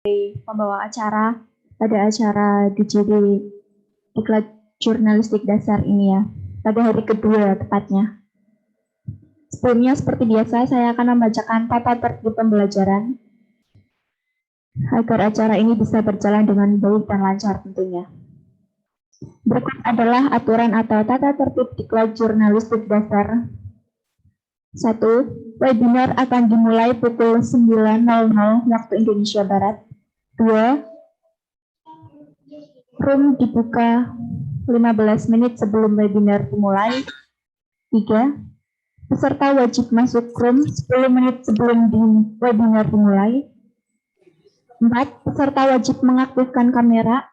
pembawa acara pada acara DJD Diklat Jurnalistik Dasar ini ya, pada hari kedua tepatnya. Sebelumnya seperti biasa saya akan membacakan tata tertib pembelajaran agar acara ini bisa berjalan dengan baik dan lancar tentunya. Berikut adalah aturan atau tata tertib Diklat Jurnalistik Dasar. 1. Webinar akan dimulai pukul 9.00 waktu Indonesia Barat. 2. Room dibuka 15 menit sebelum webinar dimulai. 3. Peserta wajib masuk room 10 menit sebelum webinar dimulai. 4. Peserta wajib mengaktifkan kamera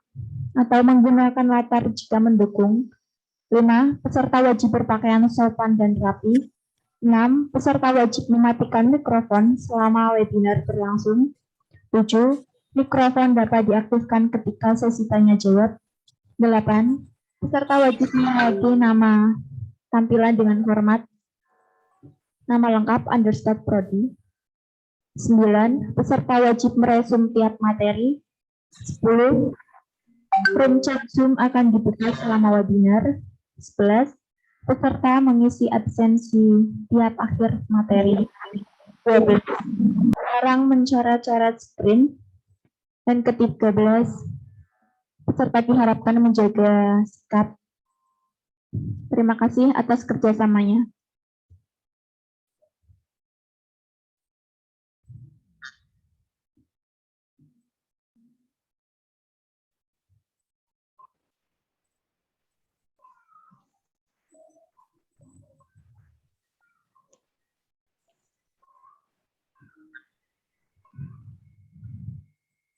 atau menggunakan latar jika mendukung. 5. Peserta wajib berpakaian sopan dan rapi. 6. Peserta wajib mematikan mikrofon selama webinar berlangsung. 7. Mikrofon dapat diaktifkan ketika sesi tanya jawab. 8. Peserta wajib mengganti nama tampilan dengan format nama lengkap _ prodi. 9. Peserta wajib meresum tiap materi. 10. Room chat Zoom akan dibuka selama webinar. 11. Peserta mengisi absensi tiap akhir materi. 12. Larang mencoret-coret screen. Dan ke-13, peserta diharapkan menjaga sikap. Terima kasih atas kerjasamanya.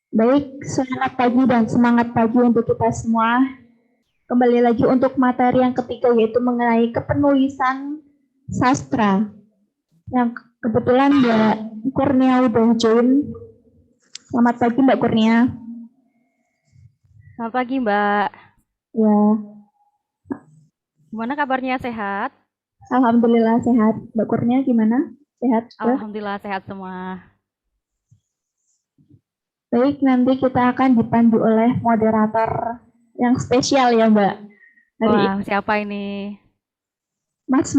Baik, selamat pagi dan semangat pagi untuk kita semua. Kembali lagi untuk materi yang ketiga, yaitu mengenai kepenulisan sastra. Yang kebetulan Mbak Kurnia udah join. Selamat pagi Mbak Kurnia. Selamat pagi Mbak. Ya. Gimana kabarnya, sehat? Alhamdulillah sehat. Mbak Kurnia gimana? Sehat? Alhamdulillah sehat semua. Baik, nanti kita akan dipandu oleh moderator yang spesial ya Mbak. Wah, siapa ini? Mas.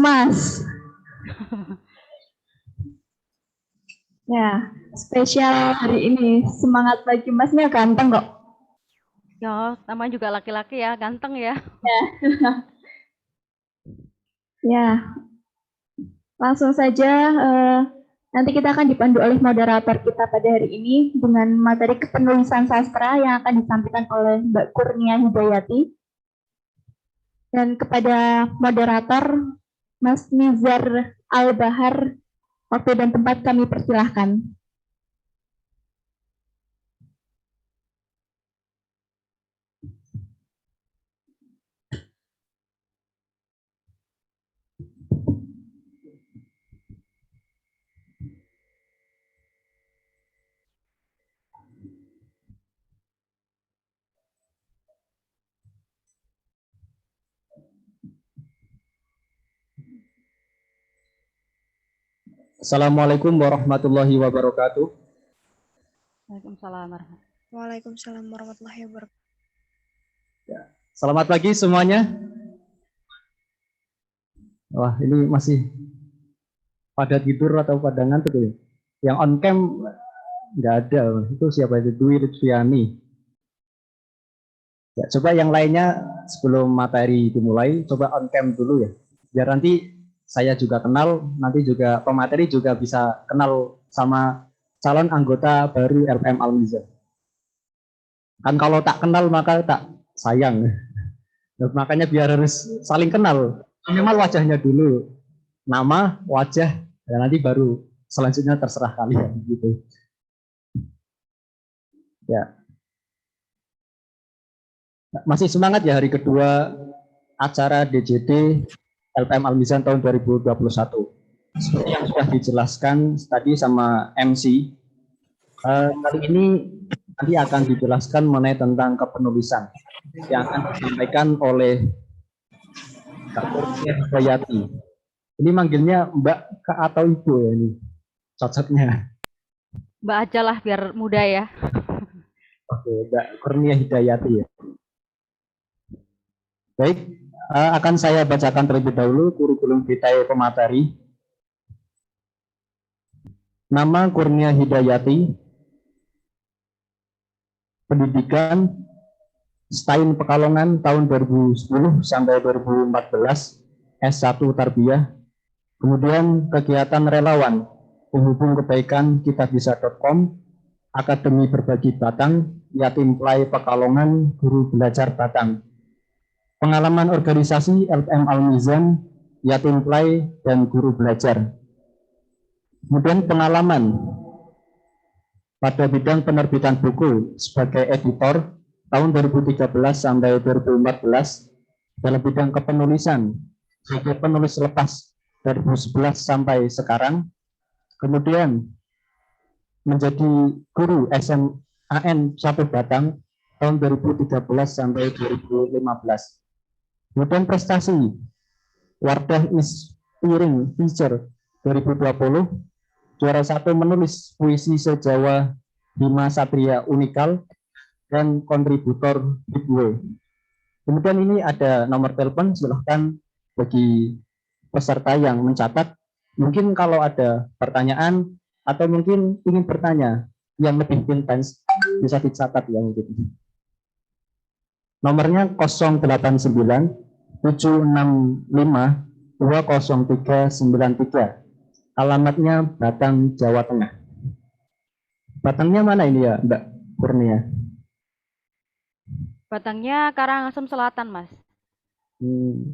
Ya, spesial hari ini. Semangat pagi Masnya ganteng kok. Ya, namanya juga laki-laki ya, ganteng ya. Ya, langsung saja. Nanti kita akan dipandu oleh moderator kita pada hari ini dengan materi kepenulisan sastra yang akan disampaikan oleh Mbak Kurnia Hidayati. Dan kepada moderator Mas Nizar Al-Bahar, waktu dan tempat kami persilahkan. Assalamualaikum warahmatullahi wabarakatuh. Waalaikumsalam warahmatullahi wabarakatuh. Selamat pagi semuanya. Wah, ini masih pada tidur atau pada ngantuk ya? Yang on cam nggak ada. Itu siapa itu? Dwi Lutfiani. Ya, coba yang lainnya sebelum materi dimulai, coba on cam dulu ya. Biar nanti saya juga kenal, nanti juga pemateri juga bisa kenal sama calon anggota baru LPM Al-Mizan. Kan kalau tak kenal maka tak sayang. Nah, makanya biar harus saling kenal. Minimal wajahnya dulu, nama, wajah, dan nanti baru selanjutnya terserah kalian gitu. Ya. Masih semangat ya hari kedua acara DJD LPM Al-Mizan tahun 2021. Seperti yang sudah dijelaskan tadi sama MC, kali ini nanti akan dijelaskan mengenai tentang kepenulisan yang akan disampaikan oleh Kak Kurnia Hidayati. Ini manggilnya Mbak Kak atau Ibu ya ini cocoknya? Mbak aja lah biar mudah ya. Mbak Kurnia Hidayati ya. Baik, akan saya bacakan terlebih dahulu kurikulum vitae pemateri. Nama Kurnia Hidayati, pendidikan STAIN Pekalongan tahun 2010 sampai 2014, S1 Tarbiyah. Kemudian kegiatan relawan penghubung kebaikan kitabisa.com, Akademi Berbagi Batang, Yatim Plai Pekalongan, Guru Belajar Batang. Pengalaman organisasi LPM Al-Mizan, Yatim Plai, dan Guru Belajar. Kemudian pengalaman pada bidang penerbitan buku sebagai editor tahun 2013 sampai 2014 dalam bidang kepenulisan sebagai penulis lepas 2011 sampai sekarang. Kemudian menjadi guru SMAN 1 Batang tahun 2013 sampai 2015. Kemudian prestasi Wardah Inspiring Teacher 2020, juara 1 menulis puisi se-Jawa Bima Satria Unikal, dan kontributor giveaway. Kemudian ini ada nomor telepon, silahkan bagi peserta yang mencatat. Mungkin kalau ada pertanyaan atau mungkin ingin bertanya yang lebih intens bisa dicatat ya mungkin. Nomornya 089 765 20393. Alamatnya Batang, Jawa Tengah. Batangnya mana ini ya, Mbak Kurnia? Batangnya Karangasem Selatan, Mas.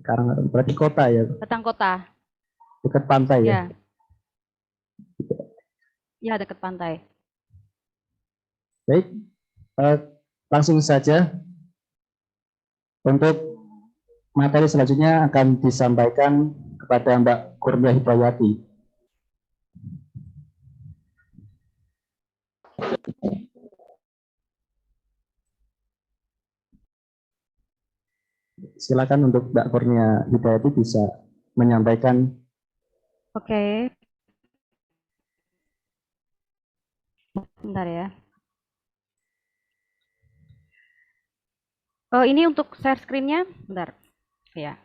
Karangasem, berarti kota ya? Batang kota. Dekat pantai ya? Ya. Ya, dekat pantai. Baik, langsung saja untuk materi selanjutnya akan disampaikan kepada Mbak Kurnia Hidayati. Silakan untuk Mbak Kurnia Hidayati bisa menyampaikan. Oke. Bentar ya. Oh, ini untuk share screen-nya. Bentar. Ya.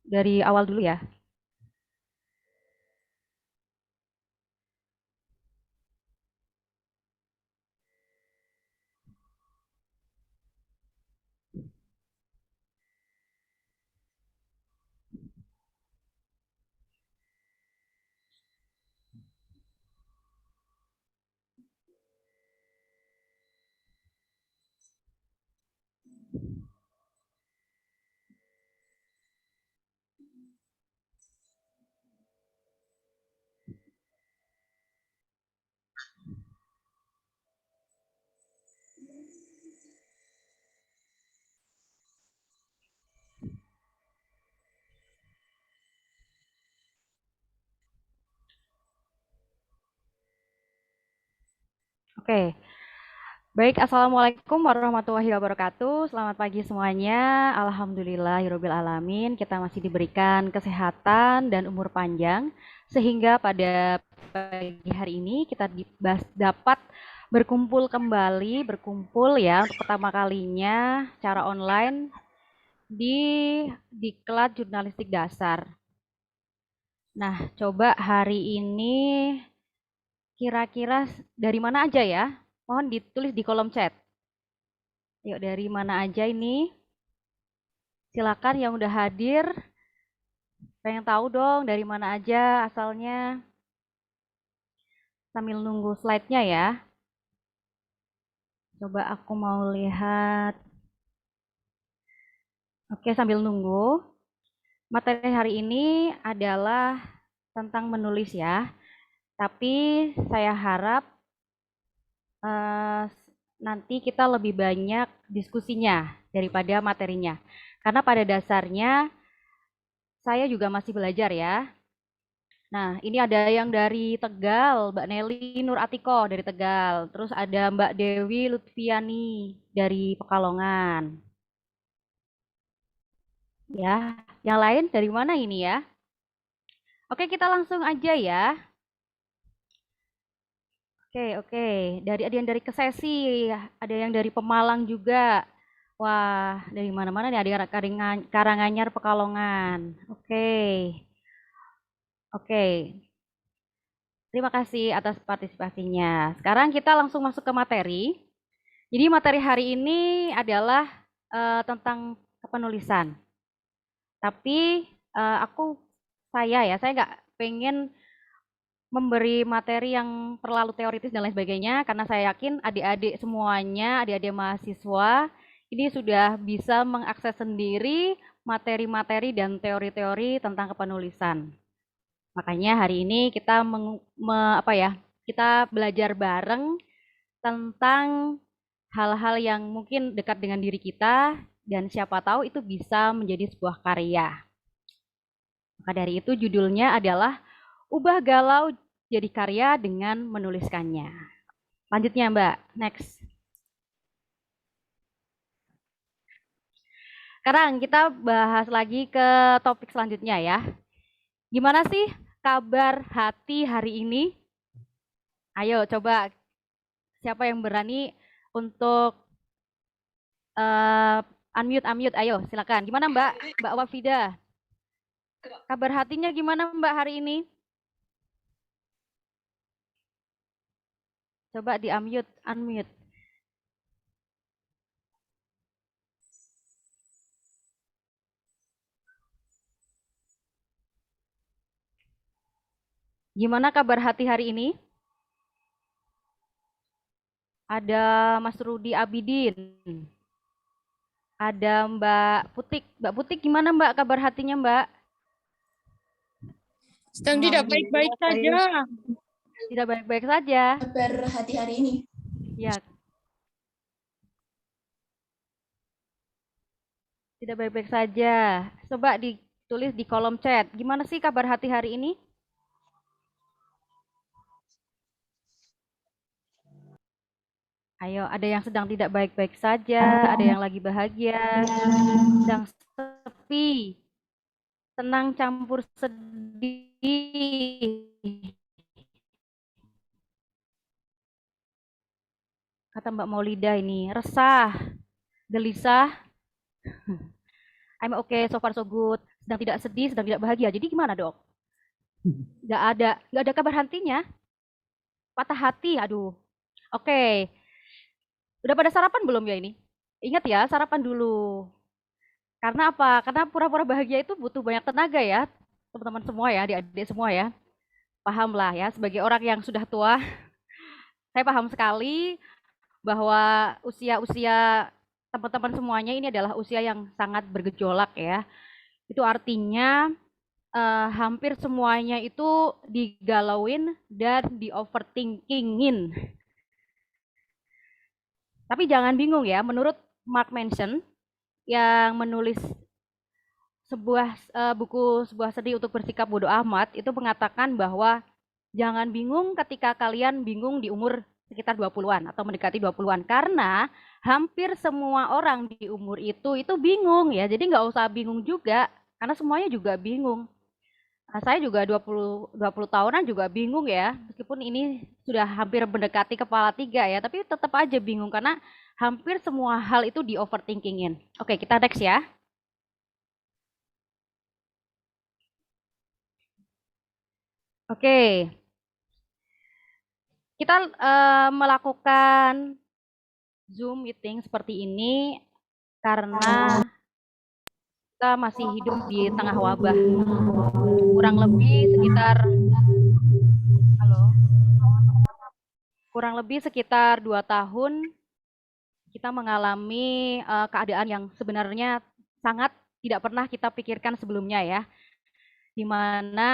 Dari awal dulu ya. Oke. Baik, Assalamualaikum warahmatullahi wabarakatuh. Selamat pagi semuanya. Alhamdulillahirabbil alamin. Kita masih diberikan kesehatan dan umur panjang sehingga pada pagi hari ini kita dapat berkumpul ya untuk pertama kalinya secara online di Diklat Jurnalistik Dasar. Nah, coba hari ini kira-kira dari mana aja ya? Mohon ditulis di kolom chat. Yuk, dari mana aja ini? Silakan yang udah hadir. Pengen tahu dong dari mana aja asalnya. Sambil nunggu slide-nya ya. Coba aku mau lihat. Oke, sambil nunggu. Materi hari ini adalah tentang menulis ya. Tapi saya harap nanti kita lebih banyak diskusinya daripada materinya. Karena pada dasarnya saya juga masih belajar ya. Nah, ini ada yang dari Tegal, Mbak Nelly Nur Atiko dari Tegal. Terus ada Mbak Dewi Lutfiani dari Pekalongan. Ya, yang lain dari mana ini ya? Oke, kita langsung aja ya. Oke. Ada yang dari Kesesi, ada yang dari Pemalang juga. Wah, dari mana-mana nih, ada yang Karanganyar, Pekalongan. Oke. Terima kasih atas partisipasinya. Sekarang kita langsung masuk ke materi. Jadi materi hari ini adalah tentang kepenulisan. Tapi saya nggak pengen memberi materi yang terlalu teoritis dan lain sebagainya, karena saya yakin adik-adik semuanya, adik-adik mahasiswa, ini sudah bisa mengakses sendiri materi-materi dan teori-teori tentang kepenulisan. Makanya hari ini kita kita belajar bareng tentang hal-hal yang mungkin dekat dengan diri kita dan siapa tahu itu bisa menjadi sebuah karya. Maka dari itu judulnya adalah Ubah Galau Jadi Karya dengan Menuliskannya. Lanjutnya Mbak, next. Sekarang kita bahas lagi ke topik selanjutnya ya. Gimana sih kabar hati hari ini? Ayo coba, siapa yang berani untuk unmute, ayo silakan. Gimana Mbak Wafida? Kabar hatinya gimana Mbak hari ini? Coba di unmute. Gimana kabar hati hari ini? Ada Mas Rudi Abidin. Ada Mbak Putik. Mbak Putik gimana Mbak kabar hatinya Mbak? Sedang tidak baik-baik saja. Tidak baik-baik saja. Kabar hati hari ini. Ya. Tidak baik-baik saja. Coba ditulis di kolom chat. Gimana sih kabar hati hari ini? Ayo, ada yang sedang tidak baik-baik saja, ada yang lagi bahagia, sedang sepi, tenang campur sedih. Kata Mbak Maulida ini, resah, gelisah. I'm okay, so far so good. Sedang tidak sedih, sedang tidak bahagia. Jadi gimana dok? Nggak ada kabar hatinya. Patah hati, aduh. Oke. Udah pada sarapan belum ya ini? Ingat ya, sarapan dulu. Karena apa? Karena pura-pura bahagia itu butuh banyak tenaga ya, teman-teman semua ya, adik-adik semua ya. Paham lah ya, sebagai orang yang sudah tua, saya paham sekali bahwa usia-usia teman-teman semuanya ini adalah usia yang sangat bergejolak ya. Itu artinya hampir semuanya itu digalauin dan di-overthinkingin. Tapi jangan bingung ya, menurut Mark Manson yang menulis buku sebuah sedih untuk bersikap bodoh amat itu mengatakan bahwa jangan bingung ketika kalian bingung di umur sekitar 20-an atau mendekati 20-an karena hampir semua orang di umur itu bingung ya. Jadi nggak usah bingung juga karena semuanya juga bingung. Nah, saya juga 20 tahunan juga bingung ya, meskipun ini sudah hampir mendekati kepala 3 ya, tapi tetap aja bingung karena hampir semua hal itu di overthinkingin. Oke, kita next ya. Oke. Kita melakukan Zoom meeting seperti ini karena kita masih hidup di tengah wabah. Kurang lebih sekitar 2 tahun kita mengalami keadaan yang sebenarnya sangat tidak pernah kita pikirkan sebelumnya ya. Di mana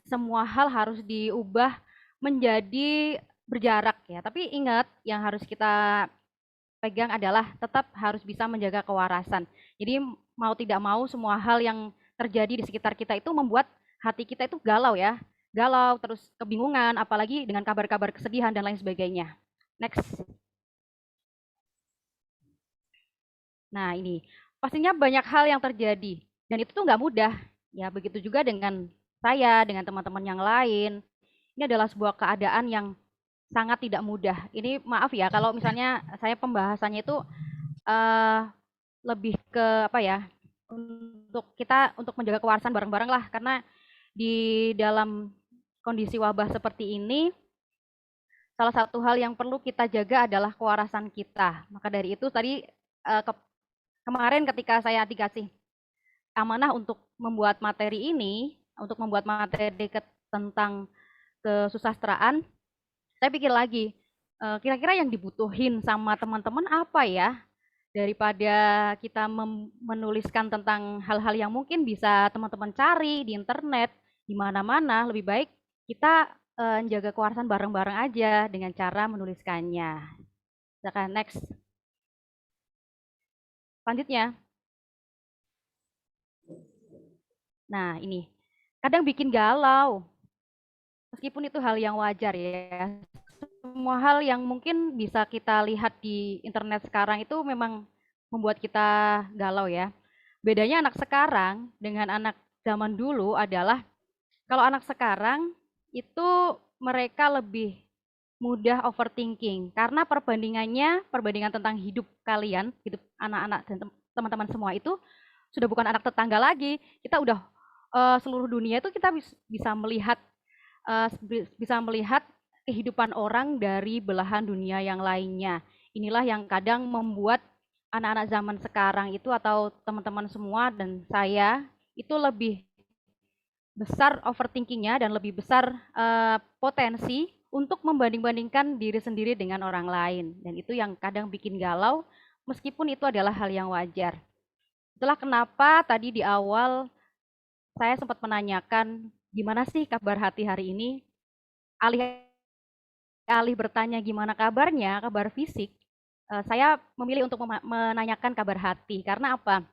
semua hal harus diubah menjadi berjarak ya. Tapi ingat yang harus kita pegang adalah tetap harus bisa menjaga kewarasan. Jadi mau tidak mau semua hal yang terjadi di sekitar kita itu membuat hati kita itu galau ya. Galau, terus kebingungan, apalagi dengan kabar-kabar kesedihan dan lain sebagainya. Next. Nah ini, pastinya banyak hal yang terjadi. Dan itu tuh nggak mudah. Ya begitu juga dengan saya, dengan teman-teman yang lain. ini adalah sebuah keadaan yang sangat tidak mudah. Ini maaf ya kalau misalnya saya pembahasannya itu lebih ke apa ya, untuk menjaga kewarasan bareng-bareng lah, karena di dalam kondisi wabah seperti ini salah satu hal yang perlu kita jaga adalah kewarasan kita. Maka dari itu tadi kemarin ketika saya dikasih amanah untuk membuat materi ini, untuk membuat materi tentang kesusastraan, saya pikir lagi, kira-kira yang dibutuhin sama teman-teman apa ya? Daripada kita menuliskan tentang hal-hal yang mungkin bisa teman-teman cari di internet, di mana-mana, lebih baik kita menjaga kewarasan bareng-bareng aja dengan cara menuliskannya. Silakan, next. Selanjutnya. Nah, ini. Kadang bikin galau. Meskipun itu hal yang wajar ya. Semua hal yang mungkin bisa kita lihat di internet sekarang itu memang membuat kita galau ya. Bedanya anak sekarang dengan anak zaman dulu adalah kalau anak sekarang itu mereka lebih mudah overthinking karena perbandingan tentang hidup kalian, hidup anak-anak dan teman-teman semua itu sudah bukan anak tetangga lagi. Kita udah seluruh dunia itu kita bisa melihat kehidupan orang dari belahan dunia yang lainnya. Inilah yang kadang membuat anak-anak zaman sekarang itu atau teman-teman semua dan saya itu lebih besar overthinkingnya dan lebih besar potensi untuk membanding-bandingkan diri sendiri dengan orang lain. Dan itu yang kadang bikin galau, meskipun itu adalah hal yang wajar. Itulah kenapa tadi di awal saya sempat menanyakan, gimana sih kabar hati hari ini? Alih-alih bertanya gimana kabarnya, kabar fisik, saya memilih untuk menanyakan kabar hati. Karena apa?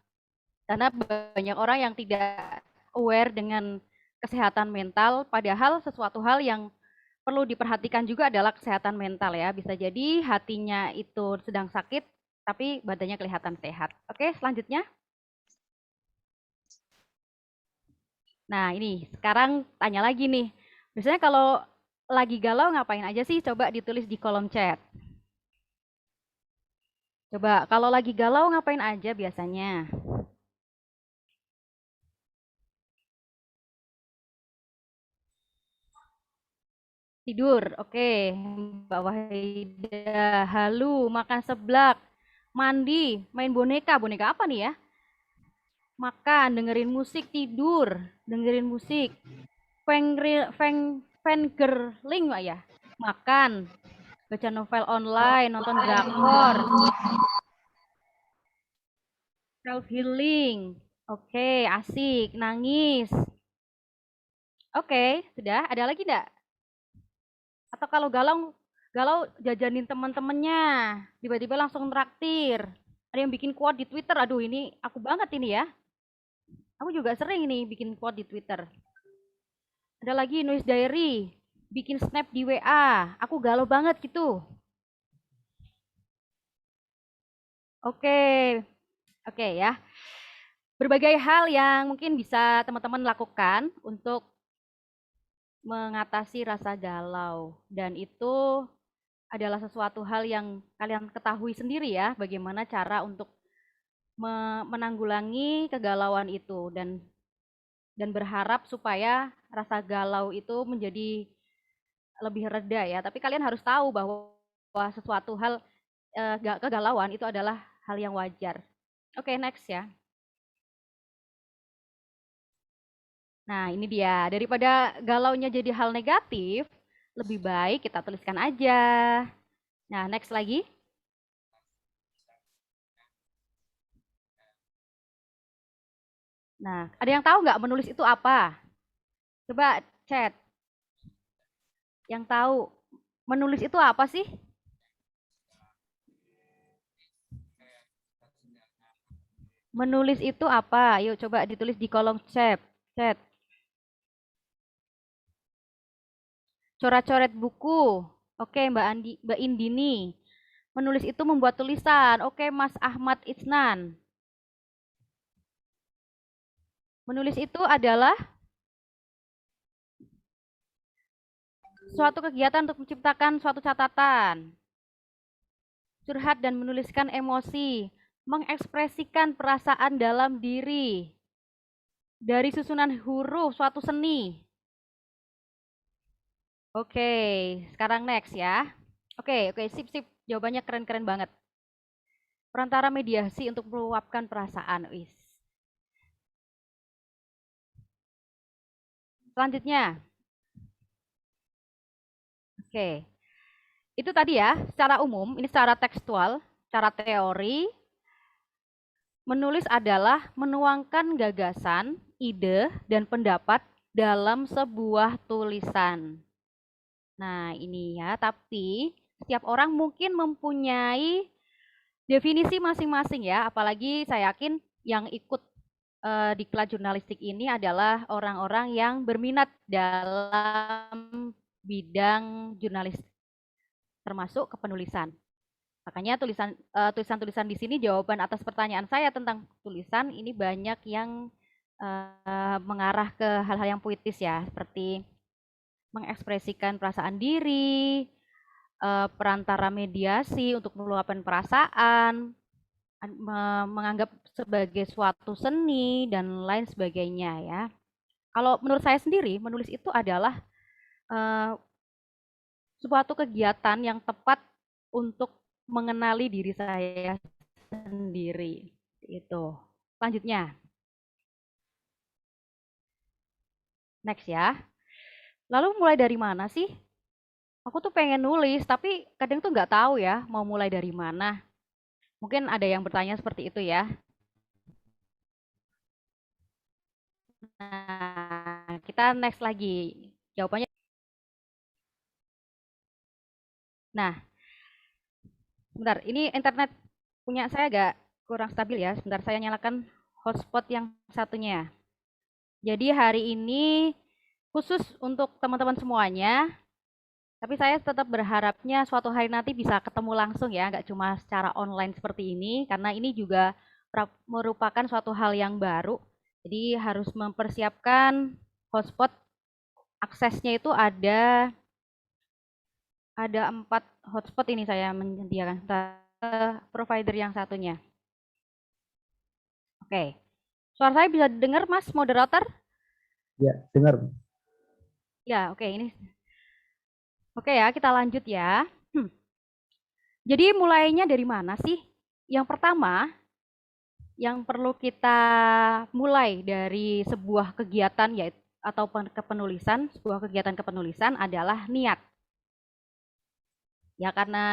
Karena banyak orang yang tidak aware dengan kesehatan mental, padahal sesuatu hal yang perlu diperhatikan juga adalah kesehatan mental ya. Bisa jadi hatinya itu sedang sakit, tapi badannya kelihatan sehat. Oke, selanjutnya. Nah, ini sekarang tanya lagi nih. Biasanya kalau lagi galau ngapain aja sih? Coba ditulis di kolom chat. Coba kalau lagi galau ngapain aja biasanya? Tidur, oke. Mbak Wahida, halu, makan seblak, mandi, main boneka. Boneka apa nih ya? Makan, dengerin musik, tidur, dengerin musik. Fangirling Mbak ya? Makan, baca novel online, nonton drakor, self healing. Oke, asik, nangis. Oke, sudah. Ada lagi enggak? Atau kalau galau jajanin teman-temannya, tiba-tiba langsung traktir. Ada yang bikin quote di Twitter, aduh ini aku banget ini ya. Aku juga sering ini bikin quote di Twitter. Ada lagi nulis diary, bikin snap di WA, aku galau banget gitu. Oke, oke ya. Berbagai hal yang mungkin bisa teman-teman lakukan untuk mengatasi rasa galau. Dan itu adalah sesuatu hal yang kalian ketahui sendiri ya, bagaimana cara untuk menanggulangi kegalauan itu dan berharap supaya rasa galau itu menjadi lebih reda ya. Tapi kalian harus tahu bahwa sesuatu hal kegalauan itu adalah hal yang wajar. Oke, next ya. Nah, ini dia. Daripada galaunya jadi hal negatif, lebih baik kita tuliskan aja. Nah, next lagi. Nah, ada yang tahu nggak menulis itu apa? Coba chat. Yang tahu menulis itu apa sih? Menulis itu apa? Yuk coba ditulis di kolom chat. Chat. Coret-coret buku. Oke, Mbak Indini. Menulis itu membuat tulisan. Oke, Mas Ahmad Isnan. Menulis itu adalah suatu kegiatan untuk menciptakan suatu catatan, curhat dan menuliskan emosi, mengekspresikan perasaan dalam diri, dari susunan huruf suatu seni. Oke, sekarang next ya. Oke, sip. Jawabannya keren-keren banget. Perantara mediasi untuk meluapkan perasaan. Wis. Selanjutnya. Oke. Itu tadi ya, secara umum, ini secara tekstual, secara teori, menulis adalah menuangkan gagasan, ide, dan pendapat dalam sebuah tulisan. Nah, ini ya, tapi setiap orang mungkin mempunyai definisi masing-masing ya, apalagi saya yakin yang ikut diklat jurnalistik ini adalah orang-orang yang berminat dalam bidang jurnalistik, termasuk kepenulisan. Makanya tulisan-tulisan di sini jawaban atas pertanyaan saya tentang tulisan ini banyak yang mengarah ke hal-hal yang puitis ya, seperti mengekspresikan perasaan diri, perantara mediasi untuk meluapkan perasaan, menganggap sebagai suatu seni dan lain sebagainya ya. Kalau menurut saya sendiri, menulis itu adalah suatu kegiatan yang tepat untuk mengenali diri saya sendiri. Itu. Selanjutnya. Next ya. Lalu mulai dari mana sih? Aku tuh pengen nulis, tapi kadang tuh nggak tahu ya mau mulai dari mana. Mungkin ada yang bertanya seperti itu ya. Nah, kita next lagi. Jawabannya. Nah, sebentar. Ini internet punya saya agak kurang stabil ya. Sebentar saya nyalakan hotspot yang satunya. Jadi hari ini khusus untuk teman-teman semuanya. Tapi saya tetap berharapnya suatu hari nanti bisa ketemu langsung ya, nggak cuma secara online seperti ini, karena ini juga merupakan suatu hal yang baru. Jadi harus mempersiapkan hotspot, aksesnya itu ada 4 hotspot ini saya menyediakan provider yang satunya. Oke, suara saya bisa dengar Mas moderator? Ya, dengar. Ya, oke ini. Oke ya, kita lanjut ya. Jadi mulainya dari mana sih? Yang pertama, yang perlu kita mulai dari sebuah kegiatan yaitu atau kepenulisan, sebuah kegiatan kepenulisan adalah niat. Ya karena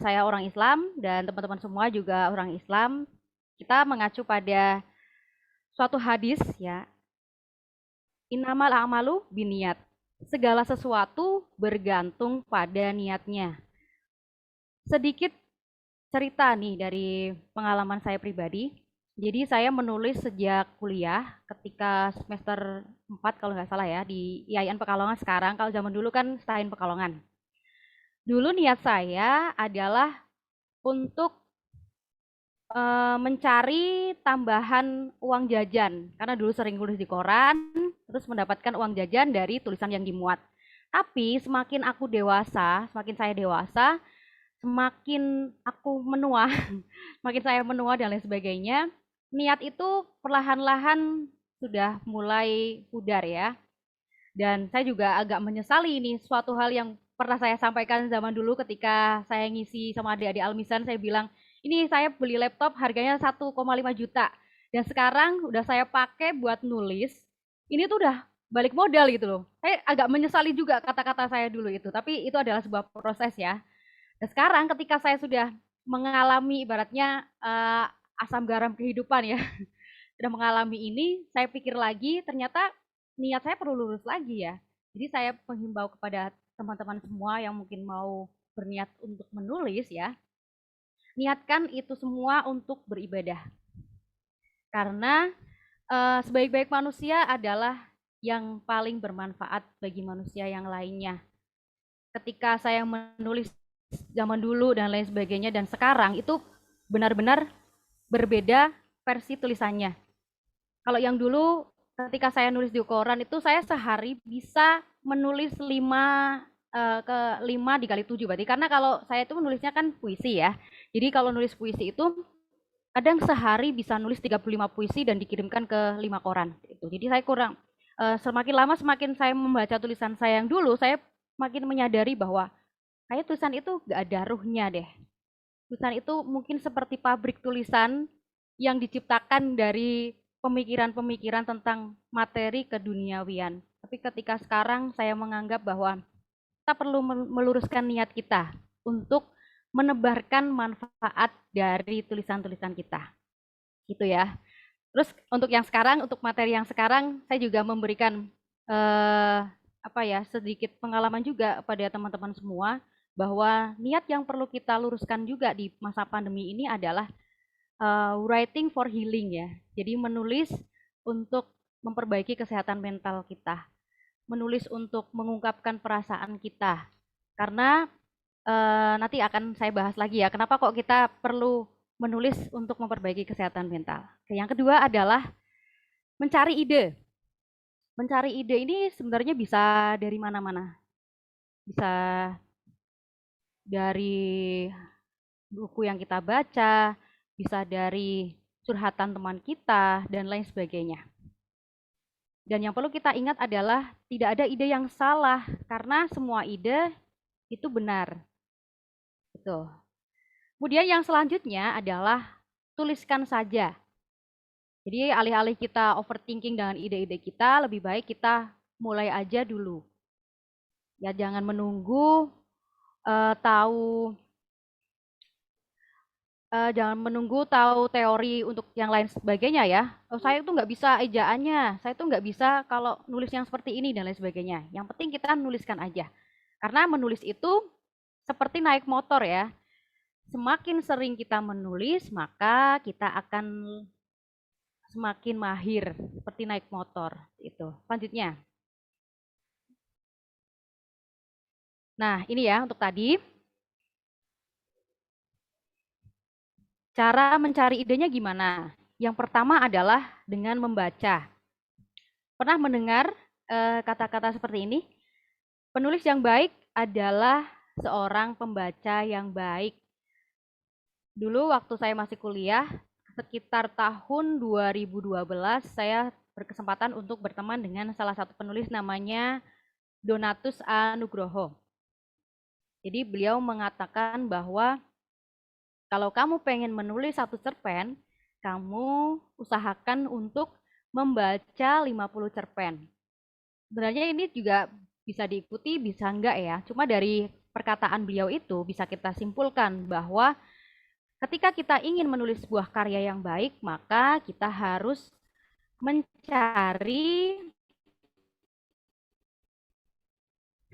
saya orang Islam dan teman-teman semua juga orang Islam, kita mengacu pada suatu hadis ya. Innamal a'malu biniat. Segala sesuatu bergantung pada niatnya. Sedikit cerita nih dari pengalaman saya pribadi. Jadi saya menulis sejak kuliah ketika semester 4 kalau nggak salah ya di IAIN Pekalongan sekarang. Kalau zaman dulu kan STAIN Pekalongan. Dulu niat saya adalah untuk mencari tambahan uang jajan. Karena dulu sering nulis di koran, terus mendapatkan uang jajan dari tulisan yang dimuat. Tapi semakin aku dewasa, semakin saya dewasa, semakin aku menua, semakin saya menua dan lain sebagainya, niat itu perlahan-lahan sudah mulai pudar ya. Dan saya juga agak menyesali ini suatu hal yang pernah saya sampaikan zaman dulu ketika saya ngisi sama adik-adik Almisan, saya bilang, ini saya beli laptop harganya 1,5 juta. Dan sekarang udah saya pakai buat nulis, ini tuh udah balik modal gitu loh. Saya agak menyesali juga kata-kata saya dulu itu, tapi itu adalah sebuah proses ya. Dan sekarang ketika saya sudah mengalami ibaratnya asam garam kehidupan ya, sudah mengalami ini, saya pikir lagi ternyata niat saya perlu lurus lagi ya. Jadi saya menghimbau kepada teman-teman semua yang mungkin mau berniat untuk menulis ya, niatkan itu semua untuk beribadah. Karena sebaik-baik manusia adalah yang paling bermanfaat bagi manusia yang lainnya. Ketika saya menulis zaman dulu dan lain sebagainya dan sekarang itu benar-benar berbeda versi tulisannya. Kalau yang dulu ketika saya nulis di koran itu saya sehari bisa menulis 5 ke 5 dikali 7 berarti. Karena kalau saya itu menulisnya kan puisi ya. Jadi kalau nulis puisi itu kadang sehari bisa nulis 35 puisi dan dikirimkan ke 5 koran. Itu. Jadi saya kurang, semakin lama semakin saya membaca tulisan saya yang dulu, saya makin menyadari bahwa kayak tulisan itu gak ada ruhnya deh. Tulisan itu mungkin seperti pabrik tulisan yang diciptakan dari pemikiran-pemikiran tentang materi keduniawian. Tapi ketika sekarang saya menganggap bahwa kita perlu meluruskan niat kita untuk menebarkan manfaat dari tulisan-tulisan kita. Gitu ya. Terus untuk yang sekarang, untuk materi yang sekarang, saya juga memberikan sedikit pengalaman juga pada teman-teman semua bahwa niat yang perlu kita luruskan juga di masa pandemi ini adalah writing for healing ya. Jadi menulis untuk memperbaiki kesehatan mental kita. Menulis untuk mengungkapkan perasaan kita. Karena nanti akan saya bahas lagi ya, kenapa kok kita perlu menulis untuk memperbaiki kesehatan mental. Yang kedua adalah mencari ide. Mencari ide ini sebenarnya bisa dari mana-mana. Bisa dari buku yang kita baca, bisa dari curhatan teman kita, dan lain sebagainya. Dan yang perlu kita ingat adalah tidak ada ide yang salah, karena semua ide itu benar. Gitu. Kemudian yang selanjutnya adalah tuliskan saja. Jadi alih-alih kita overthinking dengan ide-ide kita, lebih baik kita mulai aja dulu. Ya jangan menunggu jangan menunggu tahu teori untuk yang lain sebagainya ya. Oh, saya tuh nggak bisa ejaannya, saya tuh nggak bisa kalau nulis yang seperti ini dan lain sebagainya. Yang penting kita nuliskan aja. Karena menulis itu seperti naik motor ya. Semakin sering kita menulis, maka kita akan semakin mahir seperti naik motor. Itu. Selanjutnya. Nah, ini ya untuk tadi. Cara mencari idenya gimana? Yang pertama adalah dengan membaca. Pernah mendengar kata-kata seperti ini? Penulis yang baik adalah seorang pembaca yang baik. Dulu waktu saya masih kuliah, sekitar tahun 2012, saya berkesempatan untuk berteman dengan salah satu penulis namanya Donatus A. Nugroho. Jadi beliau mengatakan bahwa kalau kamu pengen menulis satu cerpen, kamu usahakan untuk membaca 50 cerpen. Sebenarnya ini juga bisa diikuti, bisa enggak ya. Cuma dari perkataan beliau itu bisa kita simpulkan bahwa ketika kita ingin menulis sebuah karya yang baik, maka kita harus mencari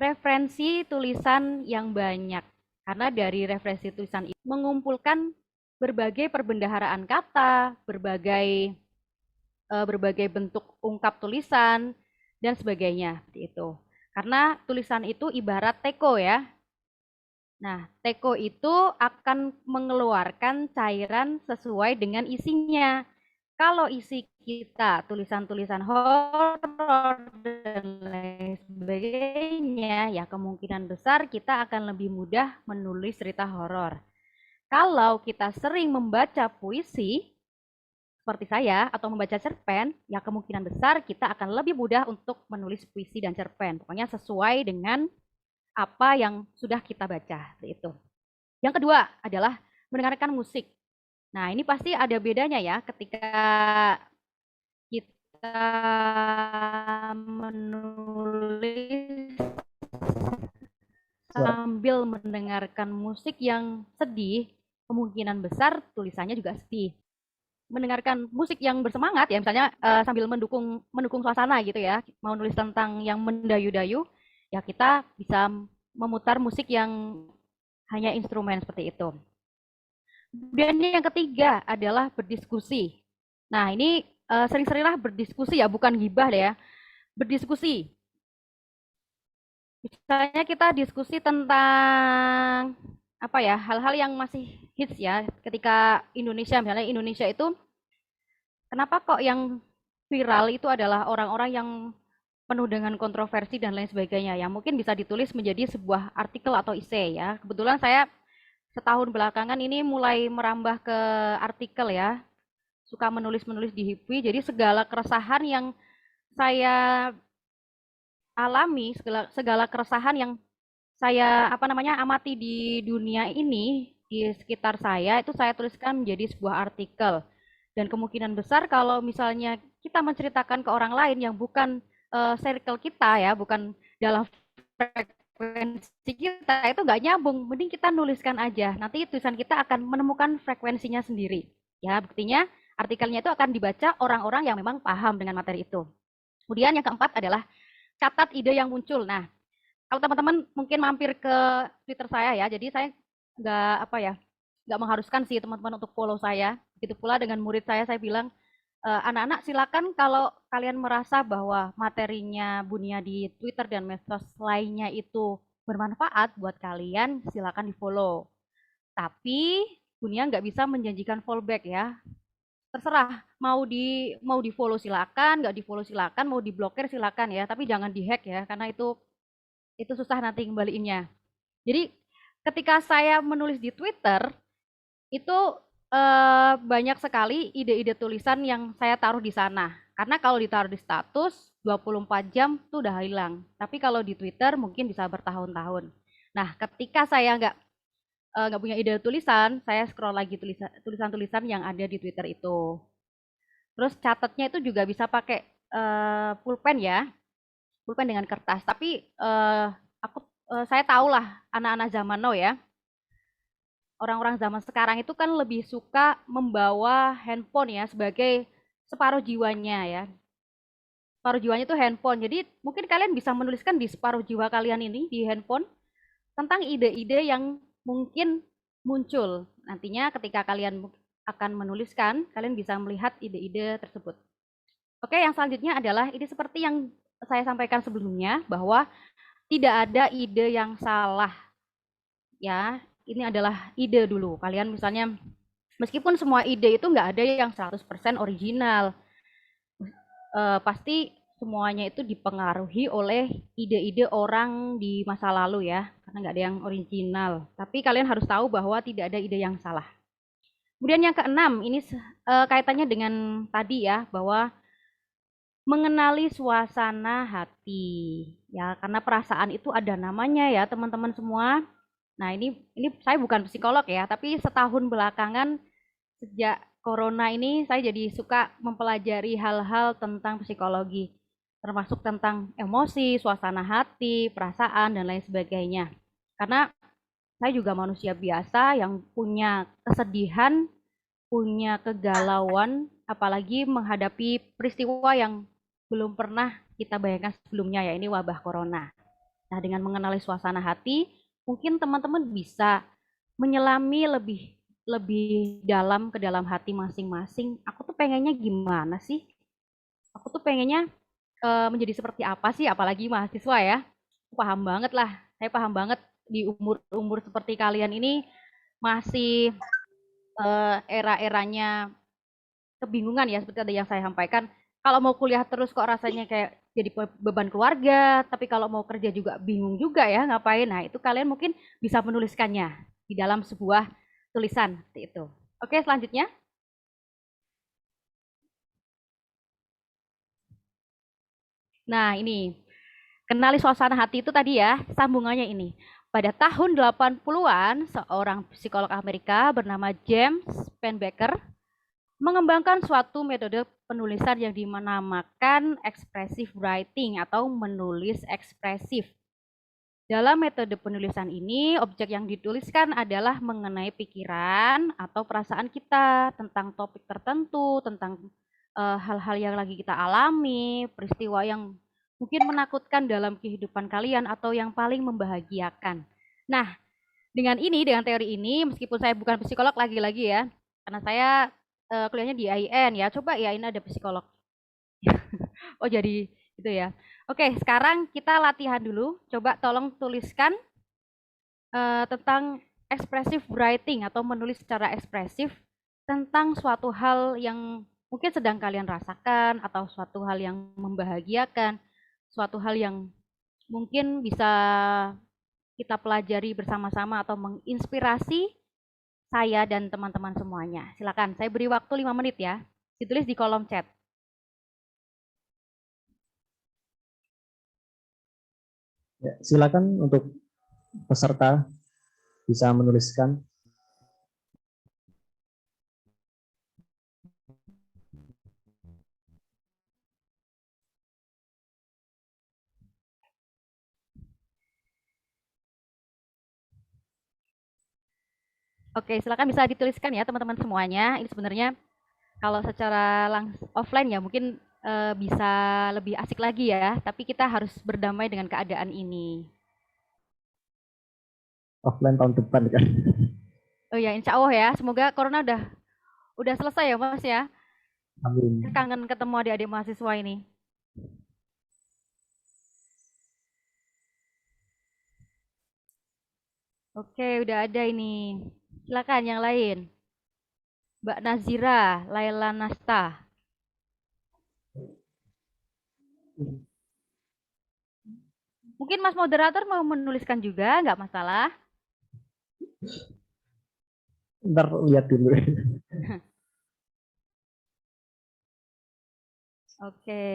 referensi tulisan yang banyak. Karena dari referensi tulisan itu mengumpulkan berbagai perbendaharaan kata, berbagai bentuk ungkap tulisan, dan sebagainya. Itu. Karena tulisan itu ibarat teko ya. Nah, teko itu akan mengeluarkan cairan sesuai dengan isinya. Kalau isi kita tulisan-tulisan horor dan lain sebagainya, ya kemungkinan besar kita akan lebih mudah menulis cerita horor. Kalau kita sering membaca puisi, seperti saya, atau membaca cerpen, ya kemungkinan besar kita akan lebih mudah untuk menulis puisi dan cerpen. Pokoknya sesuai dengan apa yang sudah kita baca. Itu. Yang kedua adalah mendengarkan musik. Nah, ini pasti ada bedanya ya ketika kita menulis sambil mendengarkan musik yang sedih, kemungkinan besar tulisannya juga sedih. Mendengarkan musik yang bersemangat ya, misalnya sambil mendukung suasana gitu ya, mau nulis tentang yang mendayu-dayu, ya kita bisa memutar musik yang hanya instrumen seperti itu. Kemudian yang ketiga adalah berdiskusi. Nah, ini sering-seringlah berdiskusi ya, bukan gibah deh ya. Berdiskusi. Misalnya kita diskusi tentang apa ya, hal-hal yang masih hits ya ketika Indonesia, misalnya Indonesia itu kenapa kok yang viral itu adalah orang-orang yang penuh dengan kontroversi dan lain sebagainya ya. Mungkin bisa ditulis menjadi sebuah artikel atau essay ya. Kebetulan saya setahun belakangan ini mulai merambah ke artikel ya. Suka menulis-menulis di HIPWI. Jadi segala keresahan yang saya alami, segala keresahan yang saya amati di dunia ini, di sekitar saya, itu saya tuliskan menjadi sebuah artikel. Dan kemungkinan besar kalau misalnya kita menceritakan ke orang lain yang bukan circle kita ya, bukan dalam frekuensi kita, itu nggak nyambung. Mending kita nuliskan aja. Nanti tulisan kita akan menemukan frekuensinya sendiri. Ya, buktinya artikelnya itu akan dibaca orang-orang yang memang paham dengan materi itu. Kemudian yang keempat adalah catat ide yang muncul. Nah, kalau teman-teman mungkin mampir ke Twitter saya ya, jadi saya nggak mengharuskan sih teman-teman untuk follow saya. Begitu pula dengan murid saya bilang, anak-anak silakan kalau kalian merasa bahwa materinya Bunia di Twitter dan medsos lainnya itu bermanfaat buat kalian, silakan di follow. Tapi Bunia nggak bisa menjanjikan fallback ya. Terserah mau di follow silakan, nggak di follow silakan, mau diblokir silakan ya, tapi jangan dihack ya, karena itu susah nanti kembaliinnya. Jadi ketika saya menulis di Twitter itu banyak sekali ide-ide tulisan yang saya taruh di sana. Karena kalau ditaruh di status 24 jam tuh udah hilang. Tapi kalau di Twitter mungkin bisa bertahun-tahun. Nah, ketika saya nggak punya ide tulisan, saya scroll lagi tulisan-tulisan yang ada di Twitter itu. Terus catatnya itu juga bisa pakai pulpen ya, pulpen dengan kertas. Tapi saya tahulah anak-anak zaman now ya, orang-orang zaman sekarang itu kan lebih suka membawa handphone ya sebagai separuh jiwanya ya. Separuh jiwanya itu handphone. Jadi mungkin kalian bisa menuliskan di separuh jiwa kalian ini di handphone tentang ide-ide yang mungkin muncul. Nantinya ketika kalian akan menuliskan, kalian bisa melihat ide-ide tersebut. Oke, yang selanjutnya adalah ini seperti yang saya sampaikan sebelumnya, bahwa tidak ada ide yang salah. Ya, ini adalah ide dulu. Kalian misalnya, meskipun semua ide itu nggak ada yang 100% original, pasti semuanya itu dipengaruhi oleh ide-ide orang di masa lalu ya, karena nggak ada yang original. Tapi kalian harus tahu bahwa tidak ada ide yang salah. Kemudian yang keenam, ini kaitannya dengan tadi ya, bahwa mengenali suasana hati. Ya, karena perasaan itu ada namanya ya, teman-teman semua. Nah, ini saya bukan psikolog ya, tapi setahun belakangan sejak corona ini saya jadi suka mempelajari hal-hal tentang psikologi, termasuk tentang emosi, suasana hati, perasaan, dan lain sebagainya. Karena saya juga manusia biasa yang punya kesedihan, punya kegalauan, apalagi menghadapi peristiwa yang belum pernah kita bayangkan sebelumnya ya, ini wabah corona. Nah, dengan mengenali suasana hati, mungkin teman-teman bisa menyelami lebih dalam ke dalam hati masing-masing. Aku tuh pengennya gimana sih? Aku tuh pengennya menjadi seperti apa sih? Apalagi mahasiswa ya. Paham banget lah. Saya paham banget di umur-umur seperti kalian ini masih era-eranya kebingungan ya, seperti tadi yang saya sampaikan. Kalau mau kuliah terus kok rasanya kayak jadi beban keluarga, tapi kalau mau kerja juga bingung juga ya ngapain. Nah, itu kalian mungkin bisa menuliskannya di dalam sebuah tulisan seperti itu. Oke, selanjutnya. Nah, ini. Kenali suasana hati itu tadi ya, sambungannya ini. Pada tahun 80-an, seorang psikolog Amerika bernama James Pennebaker mengembangkan suatu metode penulisan yang dinamakan expressive writing atau menulis ekspresif. Dalam metode penulisan ini, objek yang dituliskan adalah mengenai pikiran atau perasaan kita tentang topik tertentu, tentang hal-hal yang lagi kita alami, peristiwa yang mungkin menakutkan dalam kehidupan kalian atau yang paling membahagiakan. Nah, dengan teori ini, meskipun saya bukan psikolog lagi-lagi ya, karena saya kuliahnya di IAIN ya, coba IAIN ada psikolog. Oh jadi itu ya. Oke, sekarang kita latihan dulu. Coba tolong tuliskan tentang expressive writing atau menulis secara ekspresif tentang suatu hal yang mungkin sedang kalian rasakan atau suatu hal yang membahagiakan. suatu hal yang mungkin bisa kita pelajari bersama-sama atau menginspirasi saya dan teman-teman semuanya. Silakan, saya beri waktu 5 menit ya. Ditulis di kolom chat. Ya, silakan untuk peserta bisa menuliskan. Oke, silakan bisa dituliskan ya teman-teman semuanya. Ini sebenarnya kalau secara offline ya mungkin bisa lebih asik lagi ya, tapi kita harus berdamai dengan keadaan ini. Offline tahun depan kan. Oh ya, insya Allah ya, semoga corona udah selesai ya Mas ya. Amin. Kangen ketemu adik-adik mahasiswa ini. Oke, udah ada ini. Silakan yang lain. Mbak Nazira, Laila Nasta. Mungkin Mas moderator mau menuliskan juga, nggak masalah. Ntar lihat dulu. Oke.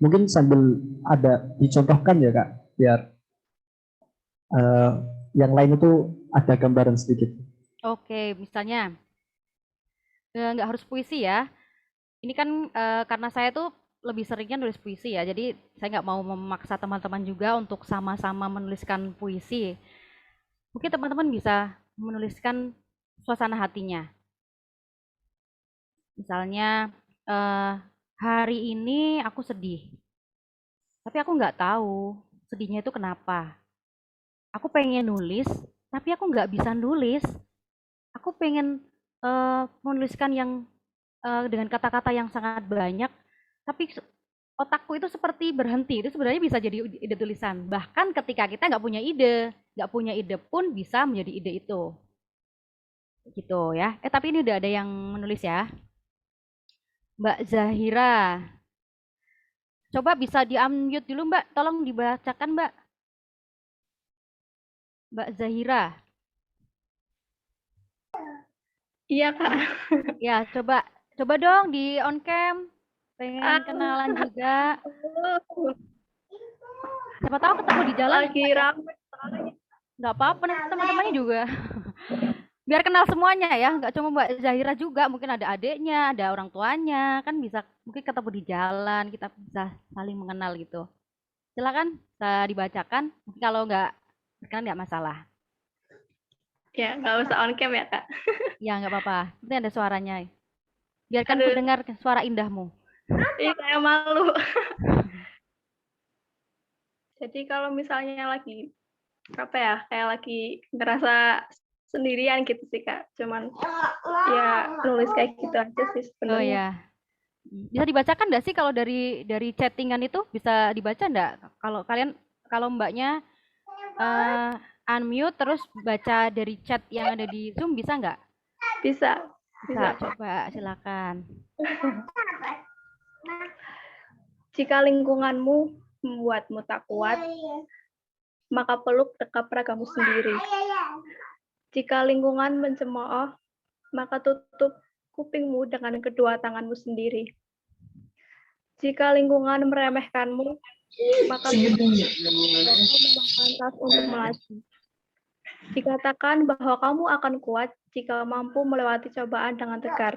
Mungkin sambil ada dicontohkan ya Kak, biar yang lain itu ada gambaran sedikit. Oke, misalnya nggak harus puisi ya. Ini kan karena saya tuh lebih seringnya nulis puisi ya, jadi saya nggak mau memaksa teman-teman juga untuk sama-sama menuliskan puisi. Mungkin teman-teman bisa menuliskan suasana hatinya. Misalnya, hari ini aku sedih, tapi aku nggak tahu sedihnya itu kenapa. Aku pengen nulis, tapi aku nggak bisa nulis. Aku pengen menuliskan yang dengan kata-kata yang sangat banyak, tapi otakku itu seperti berhenti. Itu sebenarnya bisa jadi ide tulisan. Bahkan ketika kita nggak punya ide pun bisa menjadi ide itu. Gitu ya. Tapi ini udah ada yang menulis ya. Mbak Zahira. Coba bisa di-unmute dulu Mbak. Tolong dibacakan Mbak. Mbak Zahira. Iya, Kak. Ya, coba dong di on cam. Pengen kenalan juga. Siapa tahu ketemu di jalan. Lagi rame. Nggak apa-apa, teman-temannya juga. Biar kenal semuanya ya, nggak cuma Mbak Zahira juga, mungkin ada adiknya, ada orang tuanya, kan bisa mungkin ketemu di jalan, kita bisa saling mengenal gitu. Silakan, bisa dibacakan. Mungkin kalau nggak berkenan nggak masalah. Ya, nggak usah on cam ya, Kak. Ya nggak apa-apa, penting ada suaranya. Biarkan ku dengar suara indahmu. Iya, saya malu. Jadi kalau misalnya lagi apa ya, kayak lagi ngerasa sendirian gitu sih Kak. Cuman ya nulis kayak gitu aja sih sebenarnya. Oh ya. Bisa dibacakan nggak sih kalau dari chattingan itu bisa dibaca nggak? Kalau mbaknya unmute terus baca dari chat yang ada di Zoom bisa nggak? Bisa. Coba silakan. Jika lingkunganmu membuatmu tak kuat, maka peluk dekap ragamu sendiri. Jika lingkungan mencemooh, maka tutup kupingmu dengan kedua tanganmu sendiri. Jika lingkungan meremehkanmu, maka pantas untuk melaju. Dikatakan bahwa kamu akan kuat jika mampu melewati cobaan dengan tegar.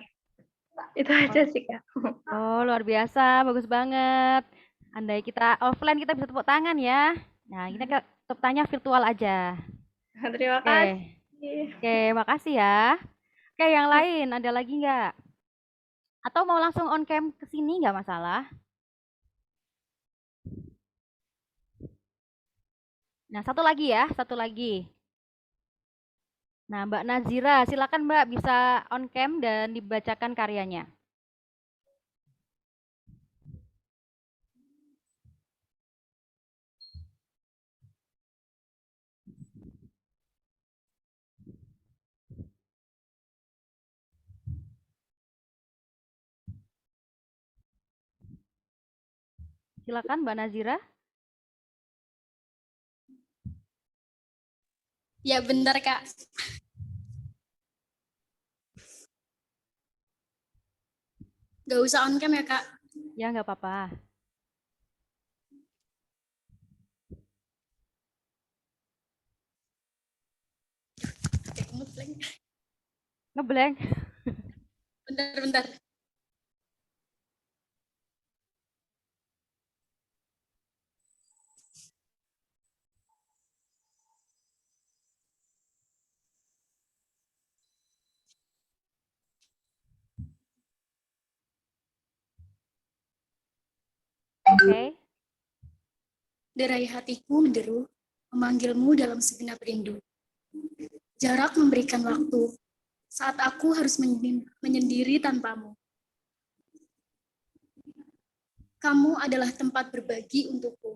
Itu aja sih, Kak. Oh, luar biasa, bagus banget. Andai kita offline kita bisa tepuk tangan ya. Nah, kita tepuk tangan virtual aja. Terima kasih. Oke, makasih ya. Oke, yang lain ada lagi nggak? Atau mau langsung on cam ke sini nggak masalah. Nah, satu lagi ya, satu lagi. Nah, Mbak Nazira, silakan Mbak bisa on cam dan dibacakan karyanya. Silakan Mbak Nazira. Ya, bentar, Kak. Gak usah on cam ya, Kak. Ya, nggak apa-apa. Oke, ngeblank. Ngeblank. Bentar. Oke. Derai hatiku menderu, memanggilmu dalam segenap rindu. Jarak memberikan waktu, saat aku harus menyendiri tanpamu. Kamu adalah tempat berbagi untukku,